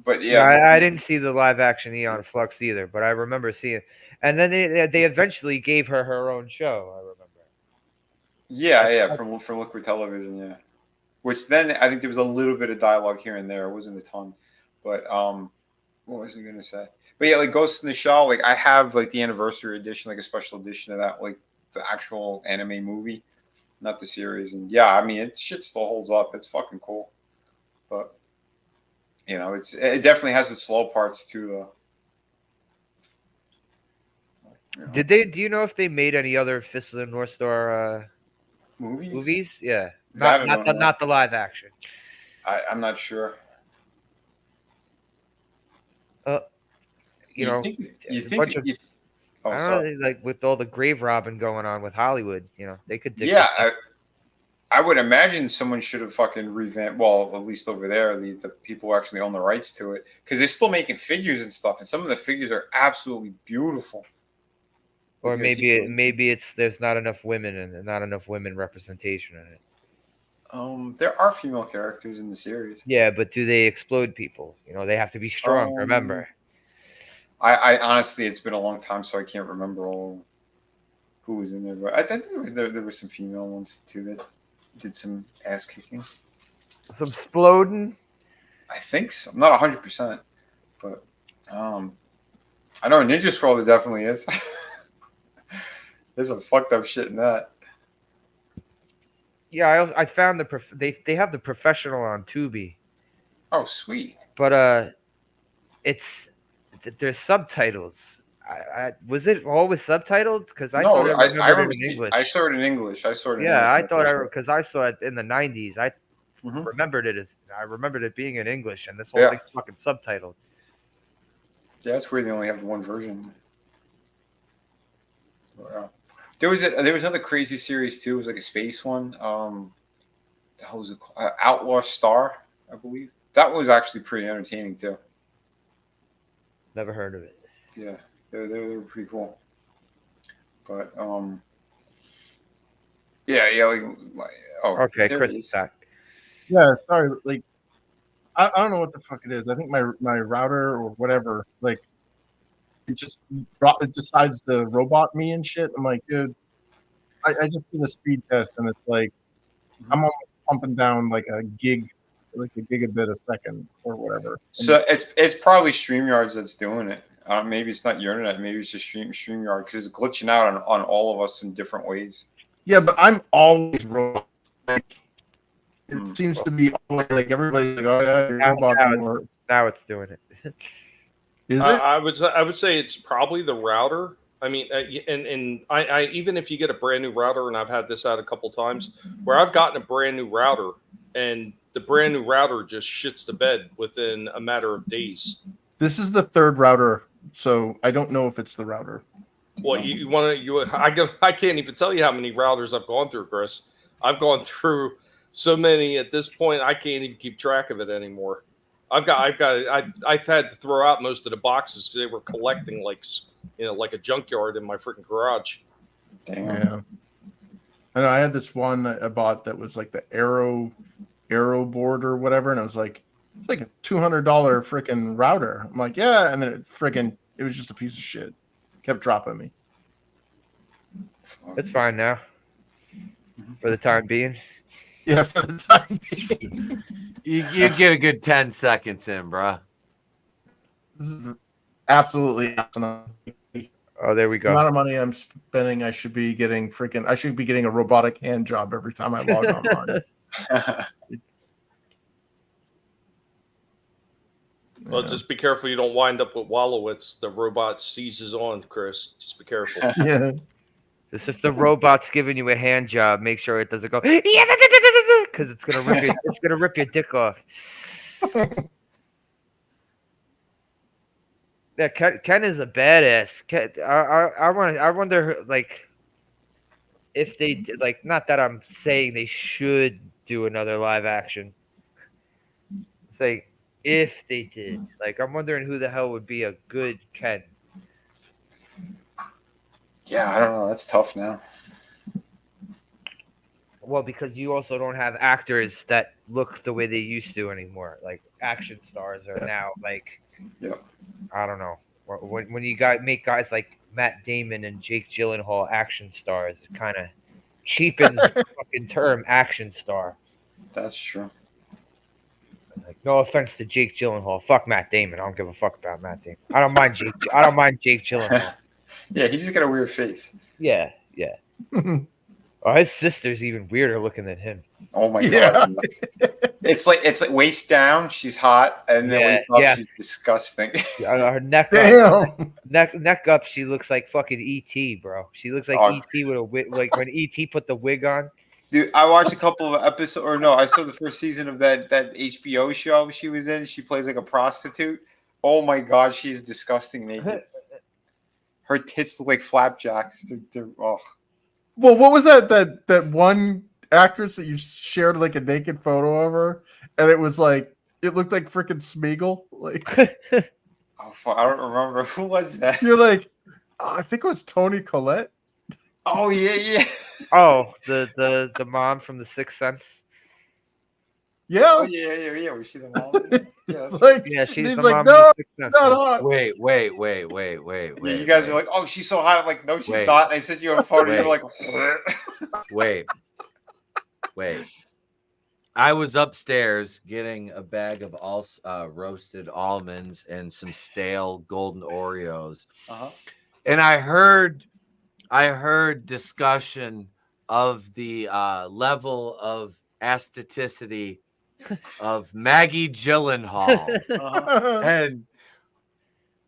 But yeah, I didn't see the live action Eon Flux either, but I remember seeing it. And then they eventually gave her her own show, I remember. Yeah, from Liquid Television, yeah. Which then I think there was a little bit of dialogue here and there. It wasn't a ton, but what was I gonna say? But yeah, like Ghost in the Shell, like I have like the anniversary edition, like a special edition of that, like the actual anime movie, not the series. And yeah, I mean, shit still holds up. It's fucking cool, but you know, it definitely has its slow parts too, though. Do you know if they made any other Fist of the North Star movies? Yeah, not the live action. I'm not sure. You know, you a think bunch of- oh, I don't sorry. know, like with all the grave robbing going on with Hollywood, you know, they could. Yeah, I would imagine someone should have fucking revamped. Well, at least over there, the people who actually own the rights to it, because they're still making figures and stuff, and some of the figures are absolutely beautiful. Or maybe it's there's not enough women and not enough women representation in it. There are female characters in the series. Yeah, but do they explode people? You know, they have to be strong. Remember. I honestly, it's been a long time, so I can't remember all who was in there. But I think there were some female ones too that did some ass kicking. Some exploding. I think so. I'm not 100%, but I know in Ninja Scroll there definitely is. There's some fucked up shit in that. Yeah, I found they have the professional on Tubi. Oh, sweet. But there's subtitles Was it always subtitled? Because I No, thought I I remembered remember. it in English. I saw it in English. I saw it in Yeah, I English. thought because I saw it in the '90s. I Mhm. remembered it as I remembered it being in English, and this whole Yeah. thing's fucking subtitled. Yeah, that's weird. They only have one version. Wow. There was another crazy series too. It was like a space one. How was it called? Outlaw Star, I believe. That was actually pretty entertaining too. Never heard of it. Yeah, they were pretty cool. But yeah. Okay, there Chris it is is. back. Yeah, sorry. Like, I don't know what the fuck it is. I think my router or whatever, like, it decides to robot me and shit. I'm like, dude, I just did a speed test and it's like I'm almost pumping down like a gigabit a second or whatever. So it's probably StreamYards that's doing it. Maybe it's not your internet. Maybe it's just StreamYard because it's glitching out on all of us in different ways. Yeah, but I'm always robot. Like, it seems to be always like everybody's like, oh yeah, you're robot more. Now it's doing it. Is it? I would say it's probably the router. I mean, and I even if you get a brand new router, and I've had this out a couple times, where I've gotten a brand new router, and the brand new router just shits the bed within a matter of days. This is the third router, so I don't know if it's the router. Well, you want to I can't even tell you how many routers I've gone through, Chris. I've gone through so many at this point I can't even keep track of it anymore. I've had to throw out most of the boxes because they were collecting like a junkyard in my freaking garage. Damn. Yeah. I know I had this one I bought that was like the Arrow board or whatever, and it was like a $200 freaking router. I'm like, yeah, and then it was just a piece of shit. Kept dropping me. It's fine now, for the time being. Yeah, for the time being. You get a good 10 seconds in, bro. This is absolutely awesome. Oh, there we The amount go. of money I'm spending, I should be getting a robotic hand job every time I log online. Well, just be careful you don't wind up with Wallowitz. The robot seizes on, Chris. Just be careful. Yeah. Just if the robot's giving you a hand job, make sure it doesn't go because it's gonna rip your dick off. Yeah, Ken is a badass. I wonder like if they did, like, not that I'm saying they should do another live action. It's like if they did, like, I'm wondering who the hell would be a good Ken. Yeah, I don't know. That's tough now. Well, because you also don't have actors that look the way they used to anymore. Like action stars are now like, Yep. I don't know. When you make guys like Matt Damon and Jake Gyllenhaal action stars, it kind of cheapens the fucking term action star. That's true. Like, no offense to Jake Gyllenhaal, fuck Matt Damon. I don't give a fuck about Matt Damon. I don't mind Jake Gyllenhaal. Yeah, he's just got a weird face. Yeah. Oh, his sister's even weirder looking than him. Oh my Yeah. god. It's like waist down, she's hot, and then waist up, she's disgusting. Her neck Damn. up, neck up, she looks like fucking E.T., bro. She looks like E.T. with a wig, like when E.T. put the wig on. Dude, I watched a couple of episodes, or no, I saw the first season of that HBO show she was in. She plays like a prostitute. Oh my god, she is disgusting naked. Her tits look like flapjacks. They're Well, what was that one actress that you shared like a naked photo of her, and it was like it looked like freaking Smeagol. Like, I don't remember who was that. you're like, oh, I think it was Toni Collette. Oh yeah. Oh, the mom from The Sixth Sense. Yeah. Oh yeah. Was she the mom? Yeah. Like, Yeah, she's he's the like, mom no, of The Sixth Sense. not hot. Wait. Yeah, you guys were like, "Oh, she's so hot." I'm like, "No, she's Wait. not." And I sent you a photo. You're like, Wait. I was upstairs getting a bag of roasted almonds and some stale golden Oreos, and I heard discussion of the level of aestheticity of Maggie Gyllenhaal, and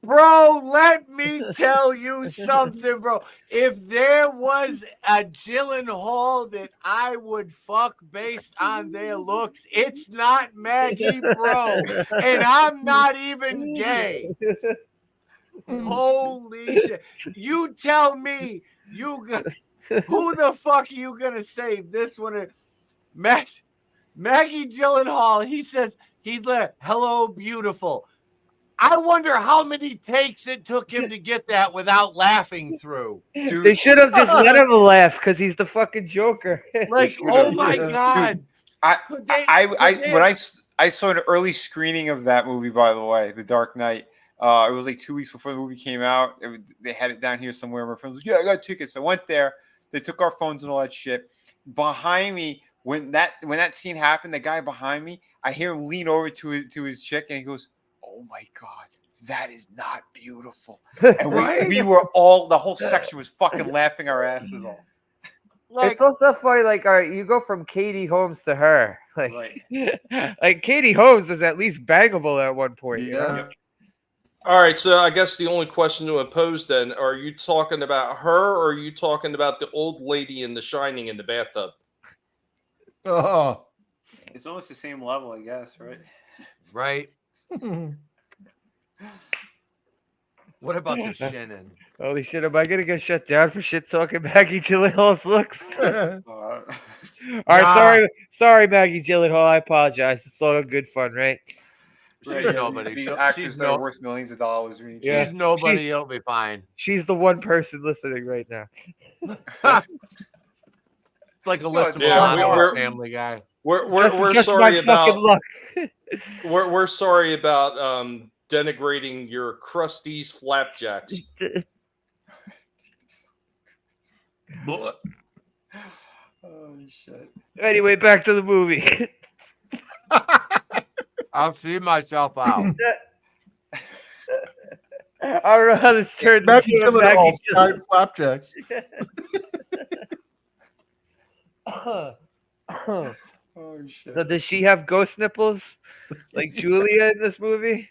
Bro, let me tell you something, bro. If there was a Gyllenhaal that I would fuck based on their looks, it's not Maggie, bro. And I'm not even gay. Holy shit. You tell me who the fuck are you gonna save this one? Maggie Gyllenhaal, he says, hello, beautiful. I wonder how many takes it took him to get that without laughing through. Dude, They should have just let him laugh because he's the fucking Joker. Like, should've. oh my Yeah. God. I saw an early screening of that movie, by the way, The Dark Knight. It was like 2 weeks before the movie came out. They had it down here somewhere. My friends was like, yeah, I got tickets. I went there. They took our phones and all that shit. Behind me, when that scene happened, the guy behind me, I hear him lean over to his chick, and he goes, "Oh my God, that is not beautiful." And we were all, the whole section was fucking laughing our asses off. Like, It's also funny, like, all right, you go from Katie Holmes to her. Like, Right. like Katie Holmes was at least bangable at one point. You know? Yeah. Yep. All right, so I guess the only question to impose then, are you talking about her or are you talking about the old lady in The Shining in the bathtub? Oh. It's almost the same level, I guess, right? right? What about the Shannon? Holy shit, am I gonna get shut down for shit talking Maggie Gyllenhaal's looks? All right, sorry, Maggie Gyllenhaal. I apologize. It's all good fun, right? She's nobody. These She's actors that no- are worth millions of dollars. We need Yeah. She's nobody. It'll be fine. She's the one person listening right now. It's like a list of Yeah, we're- Family Guy. We're Just sorry my about fucking luck. we're sorry about denigrating your Krusty's flapjacks. Oh shit! Anyway, back to the movie. I'll see myself out. I don't know how this turned Maggie into a Gyllenhaal Maggie fried flapjacks. Gyllenhaal. Oh shit! So does she have ghost nipples like Julia in this movie?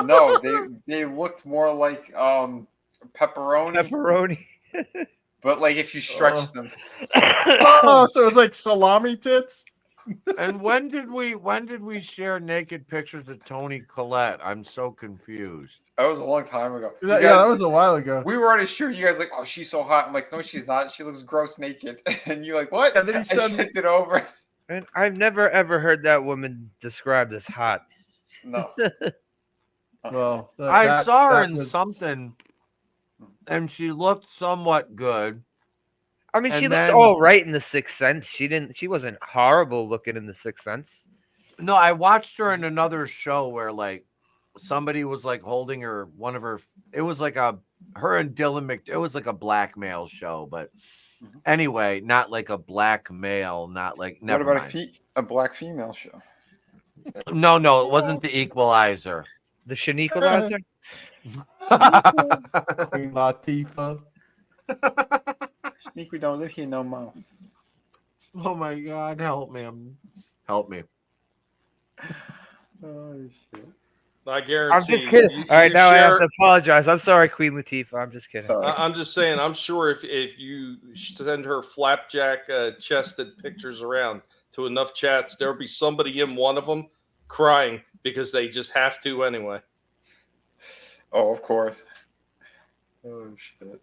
No, they looked more like pepperoni, Pepperoni. but like if you stretch them. Oh, so it's like salami tits? And when did we share naked pictures of Toni Collette? I'm so confused. That was a long time ago. You Yeah, guys- that was a while ago. We were on a shoot. You guys like, oh, she's so hot. I'm like, no, she's not. She looks gross naked. And you're like, what? And then he I said- sent it over. And I've never ever heard that woman described as hot. No. Well, I saw her that in was- something, and she looked somewhat good. I mean, she And looked then- all right in The Sixth Sense. She wasn't horrible looking in The Sixth Sense. No, I watched her in another show where like somebody was like holding her, one of her. It was like her and Dylan It was like a black male show, but anyway, not like a black male, not like. Never What about mind. a black female show? No, it wasn't the Equalizer. The Shaniqualizer? Queen Latifah. Sneak, we don't live here no more. Oh my God, help me. Help me. Oh shit! I I'm guarantee. just kidding. you- All right, you now I have share- to apologize. I'm sorry, Queen Latifah. I'm just kidding. Sorry. I'm just saying. I'm sure if you send her flapjack chested pictures around to enough chats, there'll be somebody in one of them crying because they just have to anyway. Oh, of course. Oh shit!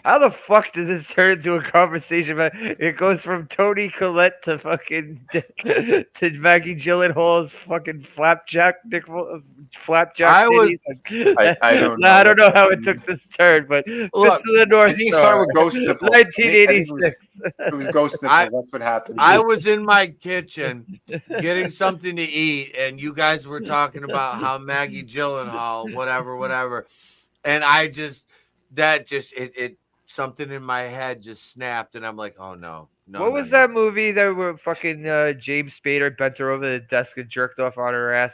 How the fuck does this turn into a conversation about it goes from Toni Collette to fucking to Maggie Gyllenhaal's fucking flapjack flapjack I was- titties? I don't No, I don't know. know how it took this turn, but Fist Look, of the North I think it Star, started with ghost nipples. I think it 1986. it was ghost nipples. That's what happened. I was in my kitchen getting something to eat, and you guys were talking about how Maggie Gyllenhaal, whatever, and it something in my head just snapped, and I'm like, oh no. What was that movie that were fucking James Spader bent her over the desk and jerked off on her ass?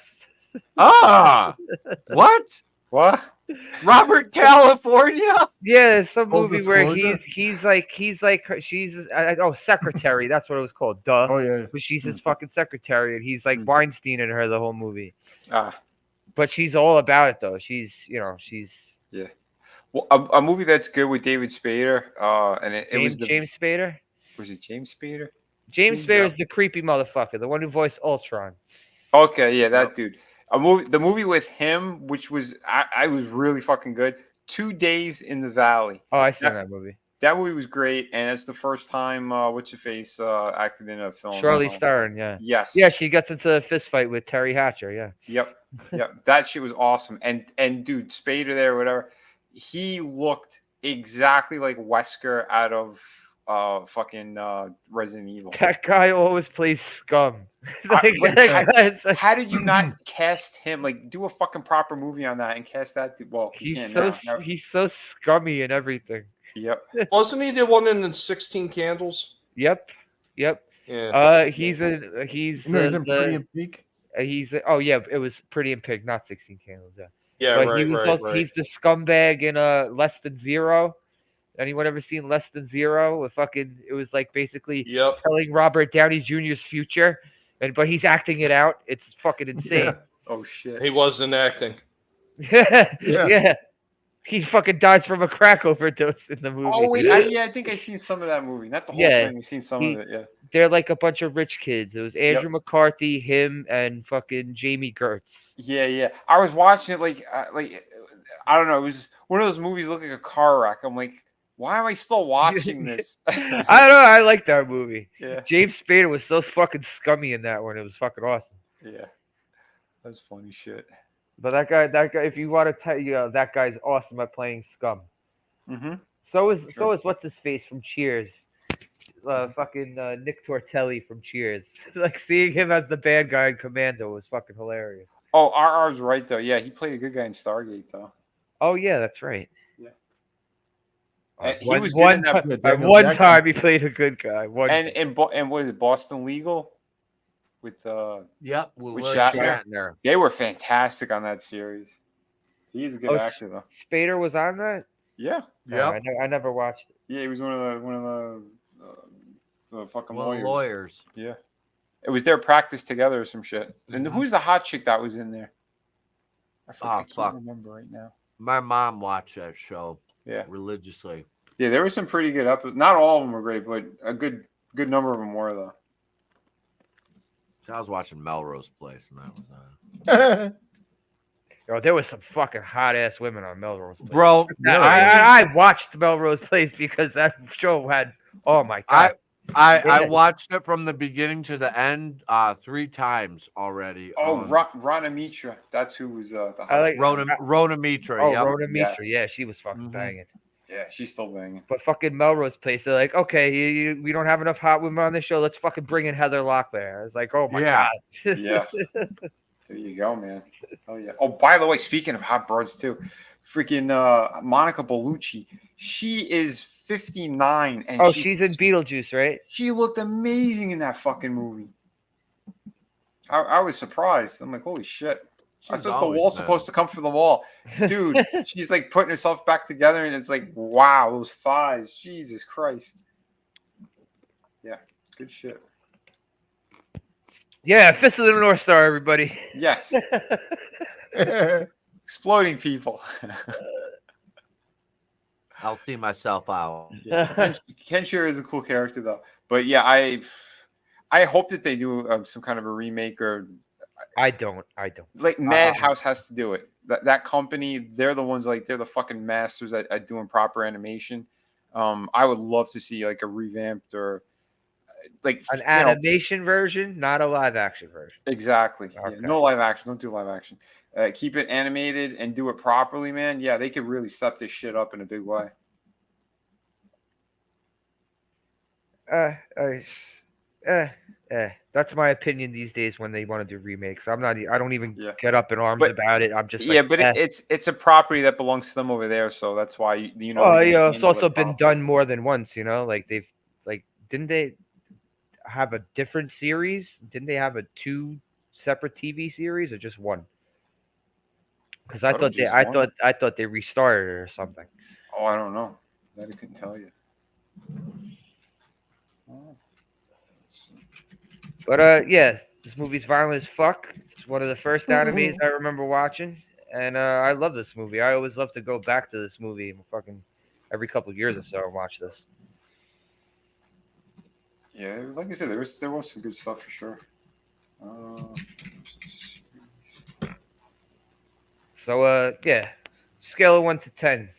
What? What? Robert California? Yeah, some Full movie where Disclosure? he's like she's secretary. That's what it was called. Duh. Oh yeah. But she's his fucking secretary, and he's like Weinstein in her the whole movie. Ah, but she's all about it though. She's Well, a movie that's good with David Spader, and it was James Spader. was it James Spader? James Yep. Spader is the creepy motherfucker, the one who voiced Ultron. Okay, yeah, that dude. The movie with him, which was I was really fucking good. 2 Days in the Valley. Oh, I seen that movie. That movie was great, and it's the first time what's your face acted in a film. Charlize Theron, yeah. Yes. Yeah, she gets into a fist fight with Terry Hatcher, yeah. Yep. That shit was awesome. And dude, Spader there, whatever. He looked exactly like Wesker out of fucking Resident Evil. That guy always plays scum. How did you not cast him? Like, do a fucking proper movie on that and cast that dude. Well, you can't now. He's so scummy and everything. Yep. Wasn't he the one in the 16 Candles? Yep. Yeah. He's in He's in Pretty in Pink. oh yeah, it was Pretty in Pink, not 16 Candles. Yeah. Yeah, But right. he's the scumbag in Less Than Zero. Anyone ever seen Less Than Zero? It was like basically Yep. telling Robert Downey Jr.'s future, but he's acting it out. It's fucking insane. Yeah. Oh shit. He wasn't acting. Yeah. He fucking dies from a crack overdose in the movie. Oh wait, I think I seen some of that movie. Not the whole thing. I've seen some of it. Yeah. They're like a bunch of rich kids. It was Andrew McCarthy, him, and fucking Jamie Gertz. Yeah. I was watching it like I don't know. It was one of those movies look like a car wreck. I'm like, why am I still watching this? I don't know. I like that movie. Yeah. James Spader was so fucking scummy in that one. It was fucking awesome. Yeah. That's funny shit. But that guy, if you want to tell you, that guy's awesome at playing scum. Mm-hmm. So is what's his face from Cheers, fucking Nick Tortelli from Cheers. Like seeing him as the bad guy in Commando was fucking hilarious. Oh, RR's right though. Yeah, he played a good guy in Stargate though. Oh yeah, that's right. Yeah. He was good in that. One time he played a good guy. And what is it, Boston Legal? With Yep, with with William Shatner. Shatner. They were fantastic on that series. He's a good actor though. Spader was on that. Yeah. Yeah. I never watched it. Yeah, he was one of the fucking lawyers. Lawyers. Yeah. It was their practice together or some shit. And who's the hot chick that was in there? I can't remember right now. My mom watched that show. Yeah. Religiously. Yeah, there were some pretty good episodes. Not all of them were great, but a good number of them were though. So I was watching Melrose Place, and that was Oh, there was some fucking hot ass women on Melrose Place. Bro, I watched Melrose Place because that show had. Oh my god! I watched it from the beginning to the end 3 times already. Oh, Rana Mitra. That's who was the hot Rona Mitra. Oh, yep. Rona Mitra. Yes. Yeah, she was fucking banging. Yeah, she's still banging. But fucking Melrose Place, they're like, okay, we don't have enough hot women on the show. Let's fucking bring in Heather Locklear. I was like, oh my god. Yeah. There you go, man. Oh yeah. Oh, by the way, speaking of hot broads too, freaking Monica Bellucci. She is 59, and she's in Beetlejuice, right? She looked amazing in that fucking movie. I was surprised. I'm like, holy shit. I thought the wall's supposed to come from the wall. Dude, she's like putting herself back together, and it's like, wow, those thighs. Jesus Christ. Yeah, good shit. Yeah, Fist of the North Star, everybody. Yes. Exploding people. I'll see myself out. Yeah. Ken Shiro is a cool character, though. But yeah, I hope that they do some kind of a remake or. I don't. Like Madhouse has to do it. That company, they're the ones they're the fucking masters at doing proper animation. I would love to see like a revamped or like an animation version, not a live action version. Exactly. Okay. Yeah, no live action. Don't do live action. Keep it animated and do it properly, man. Yeah, they could really step this shit up in a big way. That's my opinion these days when they want to do remakes. I don't even get up in arms about it. I'm just it's a property that belongs to them over there, so that's why it's also been done more than once. Like they've didn't they have a different series? Didn't they have 2 separate TV series or just one? Because I thought they restarted it or something. Oh, I don't know. That I couldn't tell you. Oh. But yeah, this movie's violent as fuck. It's one of the first animes I remember watching, and I love this movie. I always love to go back to this movie fucking every couple of years or so and watch this. Yeah, like I said, there was some good stuff for sure. So yeah, scale of 1 to 10.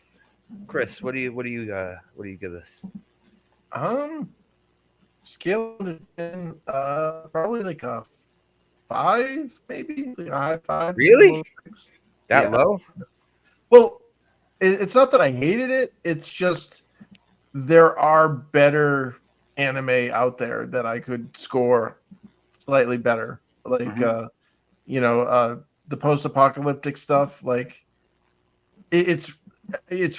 Chris, what do you give this? Scale to 10, probably like a 5, maybe like a high 5. Really? That Yeah. low? Well, it's not that I hated it. It's just there are better anime out there that I could score slightly better. Like, the post-apocalyptic stuff. Like, it's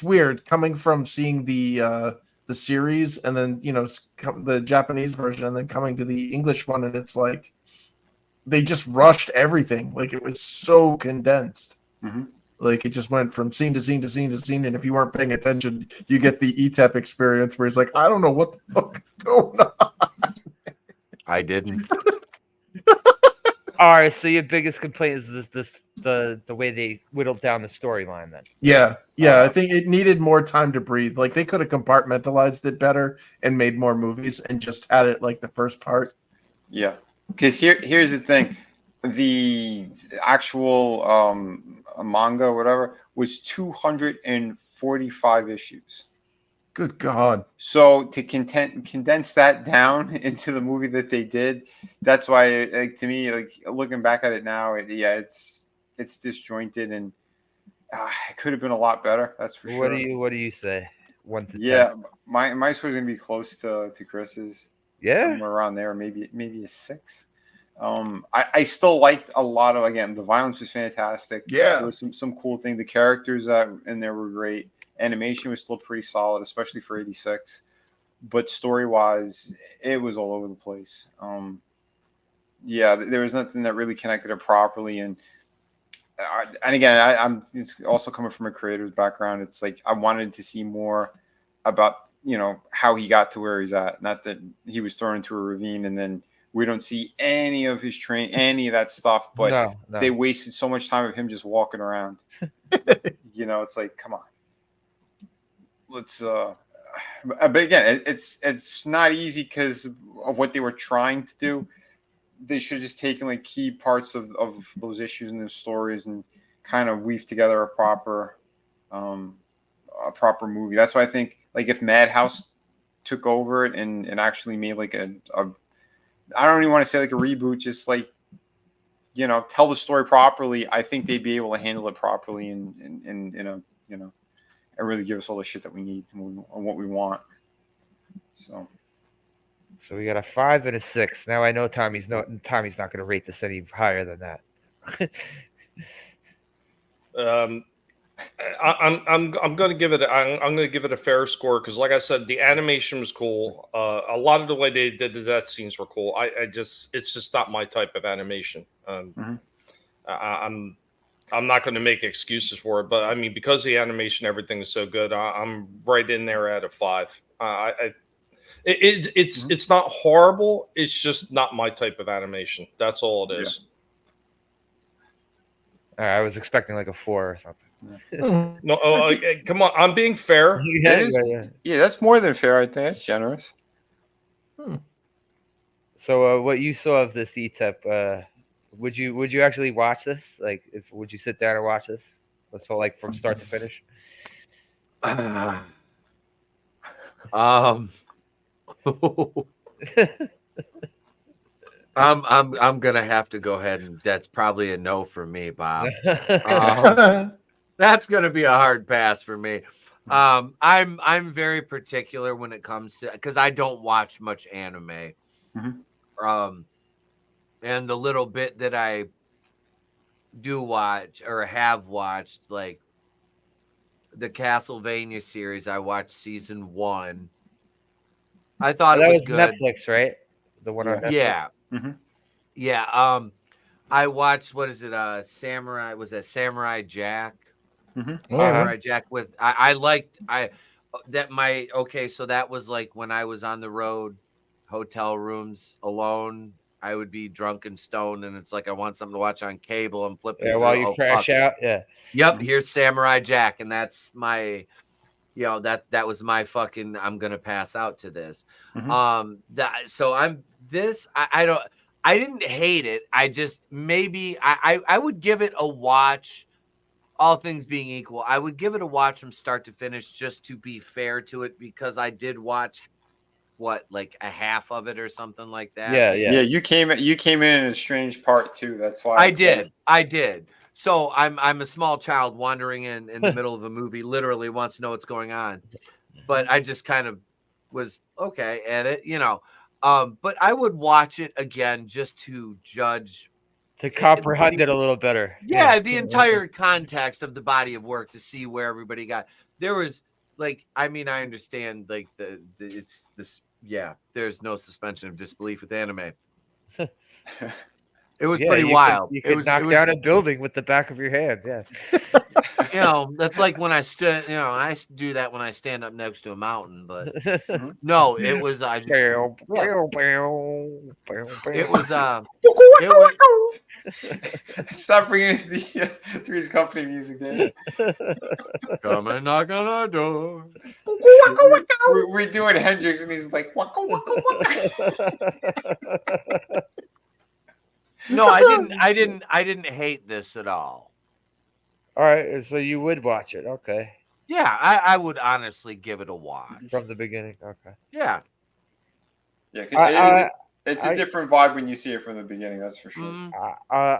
weird coming from seeing the series and then the Japanese version and then coming to the English one, and it's like they just rushed everything. Like, it was so condensed. Mm-hmm. Like, it just went from scene to scene to scene to scene, and if you weren't paying attention, you get the ETEP experience where it's like, I don't know what the fuck is going on. I didn't. All right, so your biggest complaint is the way they whittled down the storyline then. Yeah. I think it needed more time to breathe. Like, they could have compartmentalized it better and made more movies and just had it like the first part. Yeah, because here's the thing, the actual manga, whatever, was 245 issues. Good God. So to condense that down into the movie that they did, that's why, like, to me, like, looking back at it now, it's disjointed and it could have been a lot better. That's for What sure. do you say? 1 to 10. Yeah, my score is gonna be close to Chris's. Yeah. Somewhere around there, maybe a 6. I still liked a lot of, again, the violence was fantastic. Yeah. There was some cool thing. The characters in there were great. Animation was still pretty solid, especially for 86. But story wise, it was all over the place. Yeah, there was nothing that really connected it properly. And again, I'm it's also coming from a creator's background. It's like I wanted to see more about how he got to where he's at. Not that he was thrown into a ravine and then we don't see any of his any of that stuff. But No. they wasted so much time of him just walking around. It's like, come on. Let's but again, it's not easy because of what they were trying to do. They should have just taken like key parts of those issues and those stories and kind of weave together a proper movie. That's why I think, like, if Madhouse took over it and actually made like a I don't even want to say like a reboot, just like tell the story properly, I think they'd be able to handle it properly and really give us all the shit that we need and what we want. So we got a 5 and a 6. Now I know Tommy's not going to rate this any higher than that. I'm going to give it. I'm going to give it a fair score because, like I said, the animation was cool. A lot of the way they did the death scenes were cool. It's just not my type of animation. I'm not going to make excuses for it, but I mean, because the animation, everything is so good, I'm right in there at a 5. It's not horrible. It's just not my type of animation. That's all it is. I was expecting like a 4 or something. No, come on. I'm being fair. Yeah, that's more than fair. I think that's generous. So, what you saw of this ETEP, would you actually watch this? Like, would you sit down and watch this? So, like, from start to finish. I'm gonna have to go ahead and that's probably a no for me, Bob. That's gonna be a hard pass for me. I'm very particular when it comes to, because I don't watch much anime. And the little bit that I do watch or have watched, like the Castlevania series, I watched season 1. I thought it was good. Netflix, right? The one on Netflix. Yeah. Yeah. I watched, what is it? Samurai, was that Samurai Jack? Samurai Jack with, I liked, so that was like when I was on the road, hotel rooms alone. I would be drunk and stoned, and it's like I want something to watch on cable. I'm flipping Yeah, through. while you Oh, crash fuck. out. Yeah. Yep, here's Samurai Jack, and that's my, that was my fucking. I'm gonna pass out to this. So I didn't hate it. I just maybe I would give it a watch. All things being equal, I would give it a watch from start to finish, just to be fair to it, because I did watch like a half of it or something like that. Yeah, Yeah, you came in a strange part too. That's why I did. So I'm a small child wandering in the middle of a movie, literally wants to know what's going on. But I just kind of was okay at it, but I would watch it again just to judge, to comprehend it a little better. Yeah, the entire context of the body of work, to see where everybody got. There was like, I mean, I understand like it's this. Yeah, there's no suspension of disbelief with anime. It was pretty wild. You could knock down a building with the back of your hand. Yeah. That's like when I stood. I do that when I stand up next to a mountain. But no, it was. It was. Stop bringing the Three's Company music in. Come and knock on our door. We're doing Hendrix, and he's like, waka, waka, waka. No, I didn't hate this at all. All right, so you would watch it, okay? Yeah, I would honestly give it a watch from the beginning. Okay. Yeah. Yeah, 'cause it's a different vibe when you see it from the beginning. That's for sure. All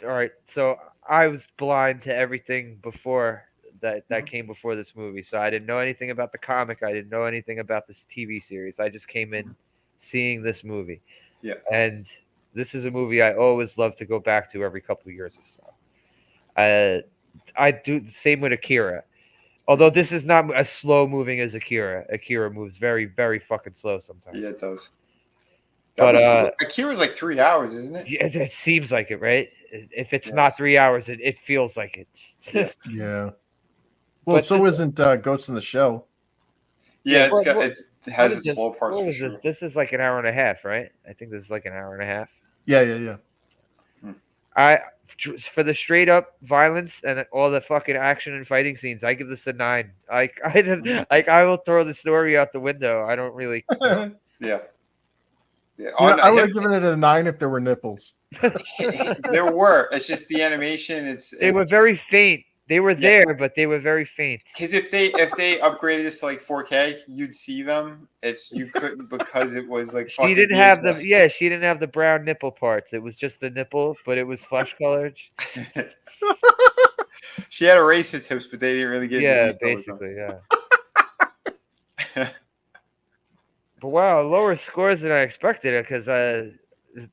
right. So I was blind to everything before that came before this movie. So I didn't know anything about the comic. I didn't know anything about this TV series. I just came in seeing this movie. Yeah. And this is a movie I always love to go back to every couple of years or so. I do the same with Akira. Although this is not as slow moving as Akira. Akira moves very, very fucking slow sometimes. Yeah, it does. But Akira's like 3 hours, isn't it? Yeah, it seems like it, right? If it's not 3 hours, it feels like it. Yeah. Well, so isn't Ghost in the Shell. Yeah, it has its slow parts for sure. This is like an hour and a half, right? I think this is like an hour and a half. Yeah. For the straight up violence and all the fucking action and fighting scenes, I give this a 9. I will throw the story out the window. I don't really. Yeah. I would have given it a 9 if there were nipples. There were. It's just the animation. They were very faint. They were there, but they were very faint. Because if they upgraded this to like 4K, you'd see them. You couldn't because it was like. She didn't have she didn't have the brown nipple parts. It was just the nipple, but it was flesh colored. She had eraser tips, but they didn't really get. Yeah, basically, yeah. But wow, lower scores than I expected, because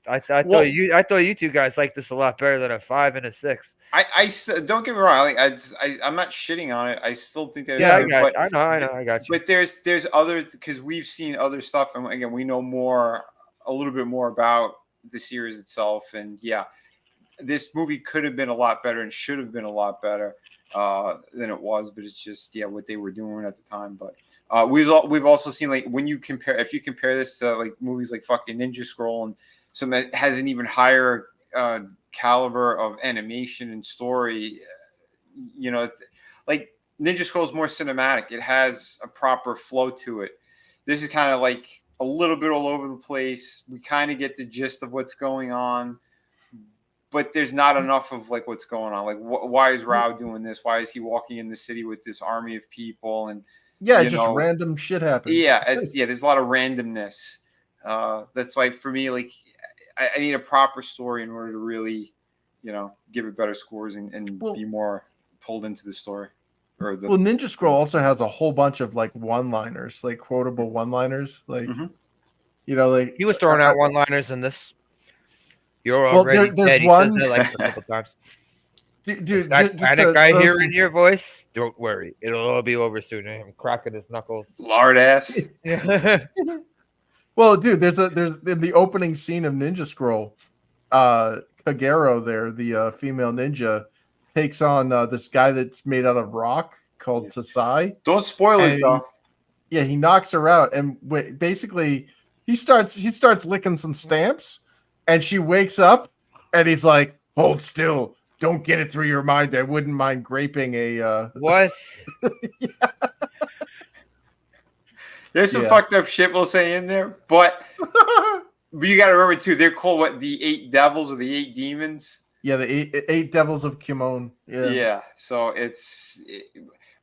I thought you two guys liked this a lot better than a 5 and a 6. I don't get me wrong. I'm not shitting on it. I still think that. Yeah, I know. I got you. But there's other, because we've seen other stuff, and again, we know a little bit more about the series itself. And yeah, this movie could have been a lot better and should have been a lot better than it was. But it's just what they were doing at the time. But we've also seen, like, if you compare this to like movies like fucking Ninja Scroll and something that has an even higher caliber of animation and story, it's like Ninja Scroll is more cinematic. It has a proper flow to it. This is kind of like a little bit all over the place. We kind of get the gist of what's going on, but there's not enough of like what's going on. Like, why is Rao doing this? Why is he walking in the city with this army of people? And random shit happens. Yeah, there's a lot of randomness. That's why for me, like, I need a proper story in order to really, give it better scores and be more pulled into the story. Well, Ninja Scroll also has a whole bunch of like one-liners, like quotable one-liners, like like he was throwing out one-liners in this. You're already dead. He says it like a couple times. Dude, that guy hearing your voice, don't worry, it'll all be over soon. I'm cracking his knuckles. Lard ass. Well, dude, there's in the opening scene of Ninja Scroll, Kagero there, the female ninja, takes on this guy that's made out of rock called Sasai. Don't spoil it, though. Yeah, he knocks her out, and basically he starts licking some stamps, and she wakes up, and he's like, "Hold still, don't get it through your mind. I wouldn't mind graping a." What? There's some Yeah. fucked up shit we'll say in there, but you got to remember too. They're called what, the 8 devils or the 8 demons. Yeah, the eight devils of Kimon. Yeah. So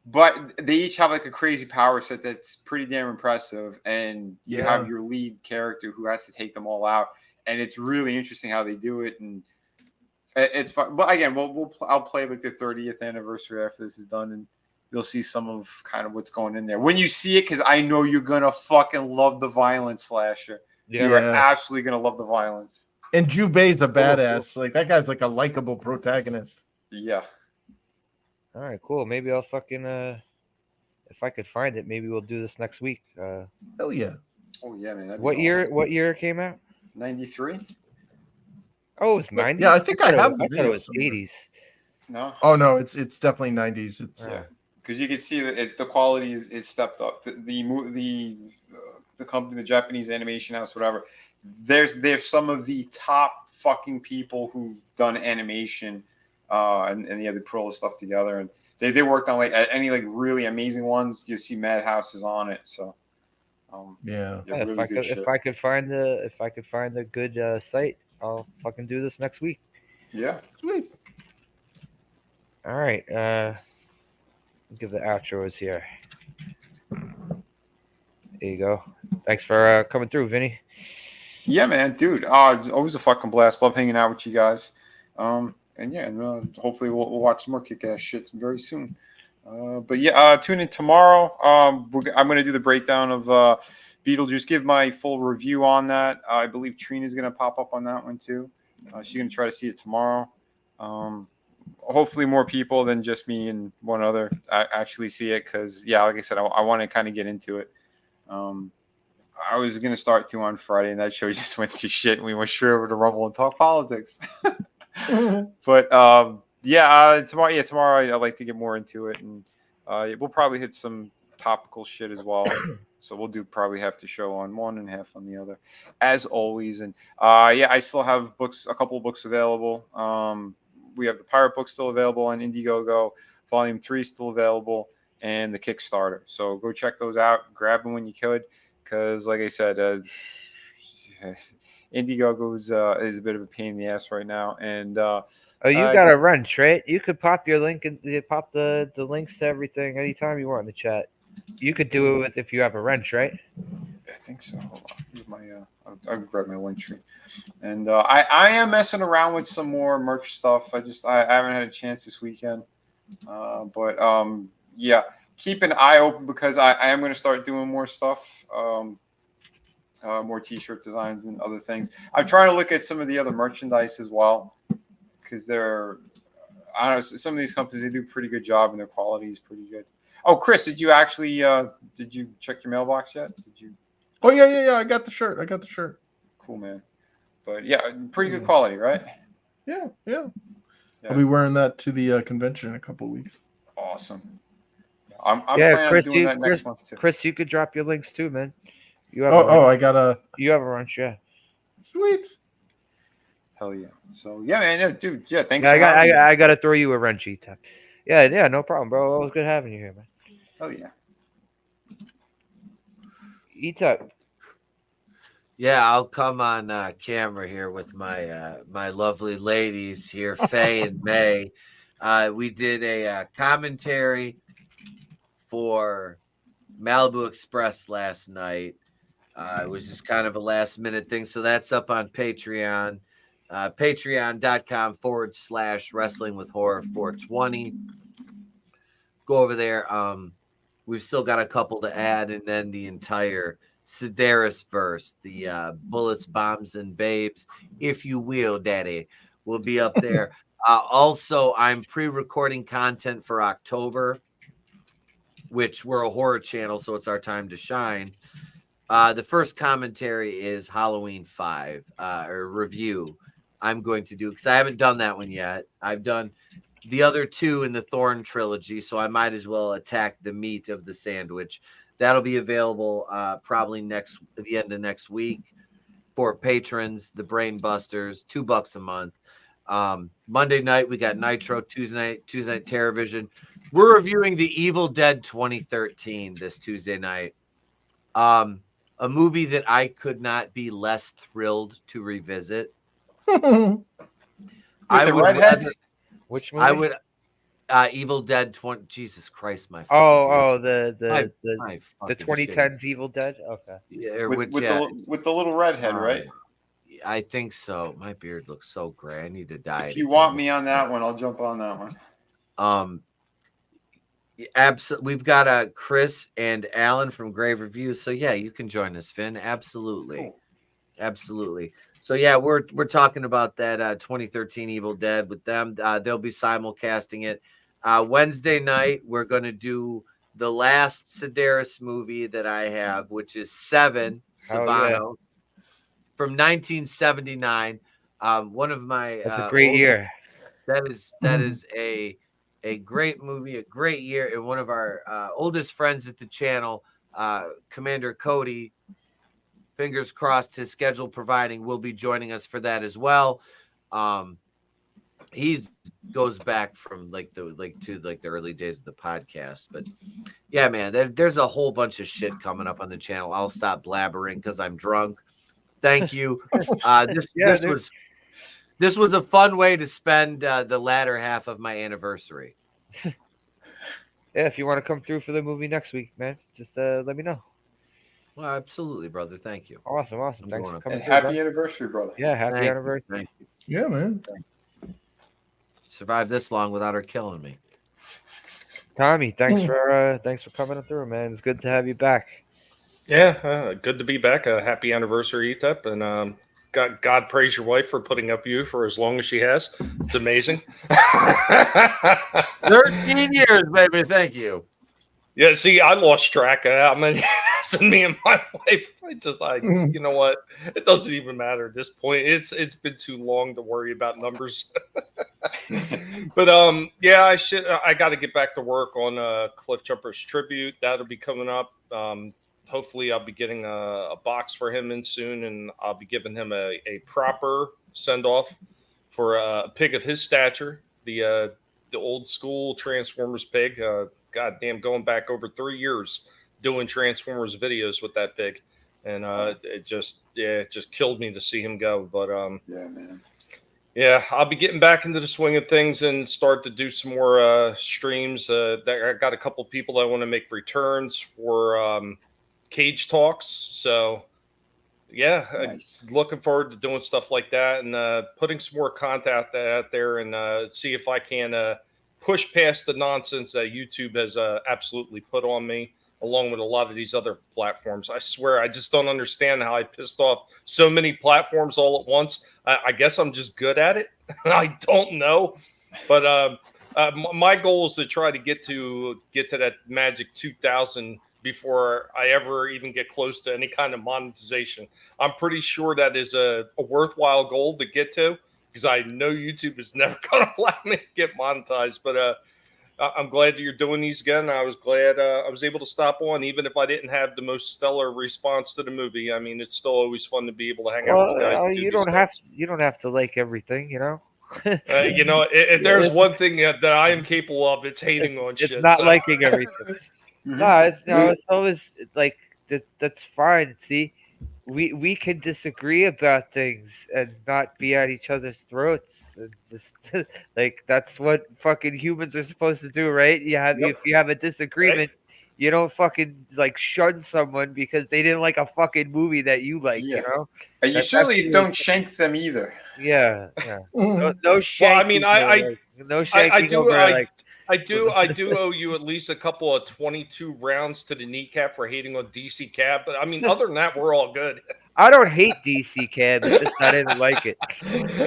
but they each have like a crazy power set that's pretty damn impressive, and you have your lead character who has to take them all out, and it's really interesting how they do it, and it's fun. But again, I'll play like the 30th anniversary after this is done, and you'll see some of kind of what's going in there when you see it, because I know you're gonna fucking love the violence, Slasher. Yeah. You're absolutely gonna love the violence. And Jubei's a badass. Like that guy's like a likable protagonist. Yeah. All right, cool. Maybe I'll fucking if I could find it, maybe we'll do this next week. Hell yeah. Oh yeah, man. What year? What year it came out? 93. Oh, it's 90s. Yeah, I think I have the I thought video it was somewhere. 80s. No. Oh no, it's definitely 90s. It's Yeah, because you can see that the quality is stepped up. The company, the Japanese animation house, whatever. There's some of the top fucking people who've done animation, and they put all this stuff together, and they worked on like any like really amazing ones. You see Madhouse is on it, so yeah. really good shit. If I could find a good site, I'll fucking do this next week. Yeah. Sweet. All right. Give the outros here. There you go. Thanks for coming through, Vinny. Yeah, man, dude. Always a fucking blast. Love hanging out with you guys. Hopefully we'll watch some more kick-ass shit very soon. But yeah, tune in tomorrow. I'm going to do the breakdown of Beetlejuice. Give my full review on that. I believe Trina's going to pop up on that one too. She's going to try to see it tomorrow. Hopefully more people than just me and one other actually see it, because like I said, I want to kind of get into it. I was going to start to on Friday, and that show just went to shit, and we went straight over to Rumble and talk politics. But tomorrow I'd like to get more into it, and we'll probably hit some topical shit as well. So we'll probably have to show on one and half on the other, as always. And I still have a couple of books available. We have the Pirate book still available on Indiegogo. Volume 3 still available, and the Kickstarter. So go check those out. Grab them when you could, because like I said, Indiegogo is a bit of a pain in the ass right now. And you got a wrench, right? You could pop your link and pop the links to everything anytime you want in the chat. You could do it if you have a wrench, right? I think so. Hold on. I'll grab my link tree. And I am messing around with some more merch stuff. I haven't had a chance this weekend. Keep an eye open, because I am going to start doing more stuff. More t-shirt designs and other things. I'm trying to look at some of the other merchandise as well, because some of these companies, they do a pretty good job, and their quality is pretty good. Oh, Chris, did you actually did you check your mailbox yet? Did you? Oh yeah. I got the shirt. Cool, man. But yeah, pretty good quality, right? Yeah. I'll be wearing that to the convention in a couple of weeks. Awesome. I'm planning on doing that next month too. Chris, you could drop your links too, man. You have I got a. You have a wrench, yeah. Sweet. Hell yeah. So yeah, man, dude. Yeah, thanks. I got to throw you a wrench, E-Tech. Yeah, no problem, bro. It was good having you here, man. Hell yeah. E-Tech. Yeah, I'll come on camera here with my lovely ladies here, Faye and May. We did a commentary for Malibu Express last night. It was just kind of a last minute thing. So that's up on Patreon. Patreon.com/Wrestling with Horror 420. Go over there. We've still got a couple to add, and then the entire Sedaris verse, the Bullets, Bombs, and Babes, if you will, Daddy, will be up there. Also, I'm pre-recording content for October, which we're a horror channel, so it's our time to shine. The first commentary is Halloween 5, or review I'm going to do, because I haven't done that one yet. I've done the other two in the Thorn trilogy, so I might as well attack the meat of the sandwich. That'll be available probably the end of next week for patrons. The Brain Busters, $2 a month. Monday night we got Nitro. Tuesday night TerraVision. We're reviewing The Evil Dead 2013 this Tuesday night. A movie that I could not be less thrilled to revisit. With the redhead? Which movie? I would Evil Dead 20. Jesus Christ, my the fucking 2010s Evil Dead. Okay. Yeah, with the little redhead, right? I think so. My beard looks so gray. I need to dye it. If you want me on that one, I'll jump on that one. Absolutely. We've got Chris and Alan from Grave Reviews. So yeah, you can join us, Finn. Absolutely. Cool. Absolutely. So yeah, we're talking about that 2013 Evil Dead with them. They'll be simulcasting it. Wednesday night, we're going to do the last Sedaris movie that I have, which is Seven, Savano, from 1979. One of my That's a great year. That is a great movie, a great year, and one of our oldest friends at the channel, Commander Cody. Fingers crossed, his schedule providing, will be joining us for that as well. He goes back from the early days of the podcast, but yeah, man, there's a whole bunch of shit coming up on the channel. I'll stop blabbering because I'm drunk. Thank you. This was a fun way to spend the latter half of my anniversary. Yeah, if you want to come through for the movie next week, man, just let me know. Well, absolutely, brother. Thank you. Awesome. Thanks for coming. Happy anniversary, brother. Yeah, happy anniversary. Thank you. Yeah, man. Survived this long without her killing me. Tommy, thanks for coming through, man. It's good to have you back. Yeah, good to be back. Happy anniversary, Etep, and God praise your wife for putting up you for as long as she has. It's amazing. 13 years, baby. Thank you. Yeah, see, I lost track of how many years and me and my wife. You know what? It doesn't even matter at this point. It's been too long to worry about numbers. But yeah, I got to get back to work on Cliff Jumper's tribute. That'll be coming up. Hopefully, I'll be getting a box for him in soon, and I'll be giving him a proper send off for a pig of his stature, the old school Transformers pig. Goddamn, going back over 3 years doing Transformers videos with that pig, and it just killed me to see him go. But yeah, man. Yeah, I'll be getting back into the swing of things and start to do some more streams. I got a couple people that want to make returns for Cage Talks, so yeah, Nice. Looking forward to doing stuff like that and putting some more content out there and see if I can push past the nonsense that YouTube has absolutely put on me, along with a lot of these other platforms. I swear, I just don't understand how I pissed off so many platforms all at once. I guess I'm just good at it. I don't know, but my goal is to try to get to that magic 2,000 before I ever even get close to any kind of monetization. I'm pretty sure that is a worthwhile goal to get to, because I know YouTube is never going to allow me to get monetized. But I'm glad that you're doing these again. I was glad I was able to stop on, even if I didn't have the most stellar response to the movie. I mean, it's still always fun to be able to hang out with you guys. You don't have to like everything, you know. You know, if there's one thing that I am capable of, it's hating on shit. It's not liking everything. No, it's always like that's fine. See, we can disagree about things and not be at each other's throats. And just, like that's what fucking humans are supposed to do, right? If you have a disagreement, right, you don't fucking like shun someone because they didn't like a fucking movie that you like. Yeah. You know, And you certainly don't shank them either. Yeah. No shanking. Well, I mean, no shanking. I do owe you at least a couple of 22 rounds to the kneecap for hating on DC Cab, but I mean, other than that, we're all good. I don't hate DC Cab, it's just I didn't like it.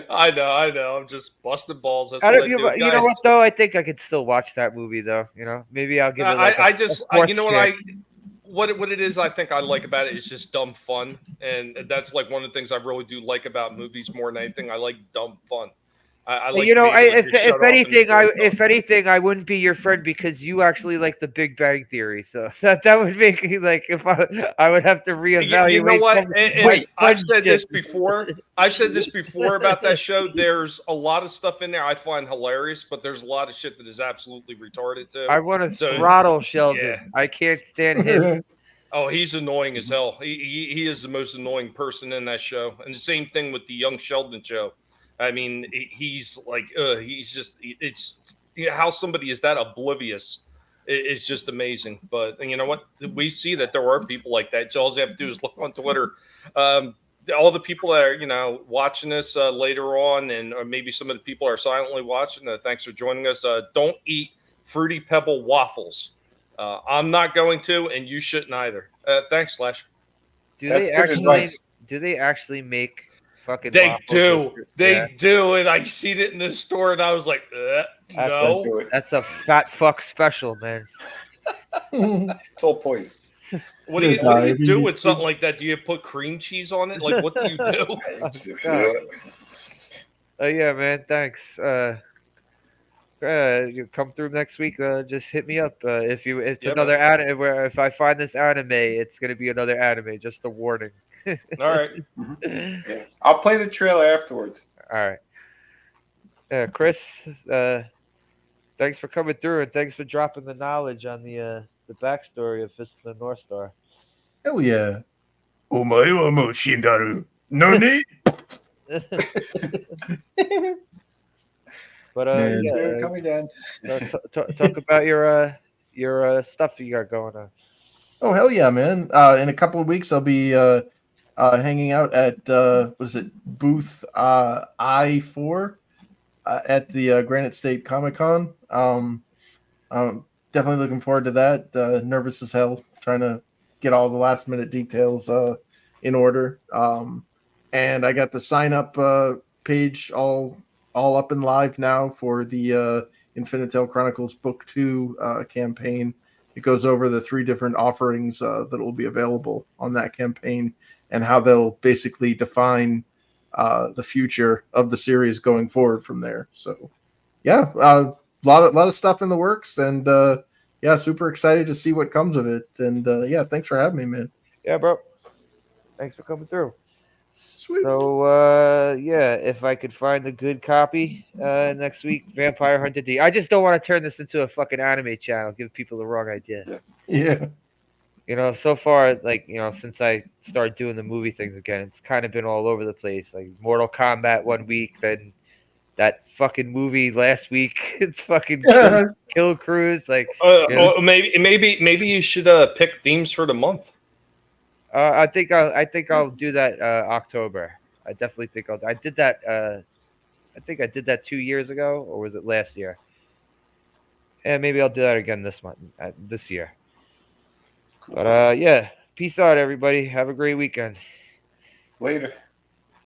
I know. I'm just busting balls. That's you know what though? I think I could still watch that movie though. You know, maybe I'll give it. You know what it is I think I like about it is just dumb fun, and that's like one of the things I really do like about movies more than anything. I like dumb fun. I like You know, to be able to just shut if off and anything, enjoy if anything, I wouldn't be your friend because you actually like The Big Bang Theory. So that would make me like if I would have to reevaluate. You know what? I've said friendship. this before. I've said this before about that show. There's a lot of stuff in there I find hilarious, but there's a lot of shit that is absolutely retarded too. I want to So, throttle Sheldon. yeah. I can't stand him. Oh, he's annoying as hell. He is the most annoying person in that show. And the same thing with the Young Sheldon show. I mean, he's like, he's just, it's how somebody is that oblivious is just amazing. But you know what? We see that there are people like that. So all you have to do is look on Twitter. All the people that are, watching this later on, and or maybe some of the people are silently watching. Thanks for joining us. Don't eat Fruity Pebble waffles. I'm not going to, and you shouldn't either. Thanks, Slash. That's good advice. Do they actually make fucking? They waffles? do. They Yeah. do, and I seen it in the store, and I was like, no. That's a fat fuck special, man. It's all poison. What do you do with something like that? Do you put cream cheese on it? Like, what do you do? Oh yeah, man. Thanks. You come through next week. Just hit me up. It's another anime. Where if I find this anime, it's gonna be another anime. Just a warning. All right. Yeah. I'll play the trailer afterwards. All right. Chris, thanks for coming through and thanks for dropping the knowledge on the backstory of Fist of the North Star. Hell yeah. But Man. yeah, Coming down. talk about your stuff you got going on. Oh hell yeah, man! In a couple of weeks, I'll be hanging out at booth I4 at the Granite State Comic Con. I'm definitely looking forward to that. Nervous as hell, trying to get all the last minute details in order. And I got the sign up page all up and live now for the Infinitel Chronicles Book 2 campaign. It goes over the 3 different offerings that will be available on that campaign and how they'll basically define the future of the series going forward from there. So, yeah, a lot of stuff in the works, and yeah, super excited to see what comes of it. And yeah, thanks for having me, man. Yeah, bro. Thanks for coming through. Sweet. So yeah, if I could find a good copy next week, Vampire Hunter D. I just don't want to turn this into a fucking anime channel, give people the wrong idea. Yeah. So far, since I started doing the movie things again, it's kind of been all over the place. Like Mortal Kombat one week, then that fucking movie last week. It's fucking Kill Cruise. Like, maybe you should pick themes for the month. I think I'll do that October. I definitely think I did that. I think I did that 2 years ago, or was it last year? And maybe I'll do that again this year. Cool. But yeah, peace out, everybody. Have a great weekend. Later.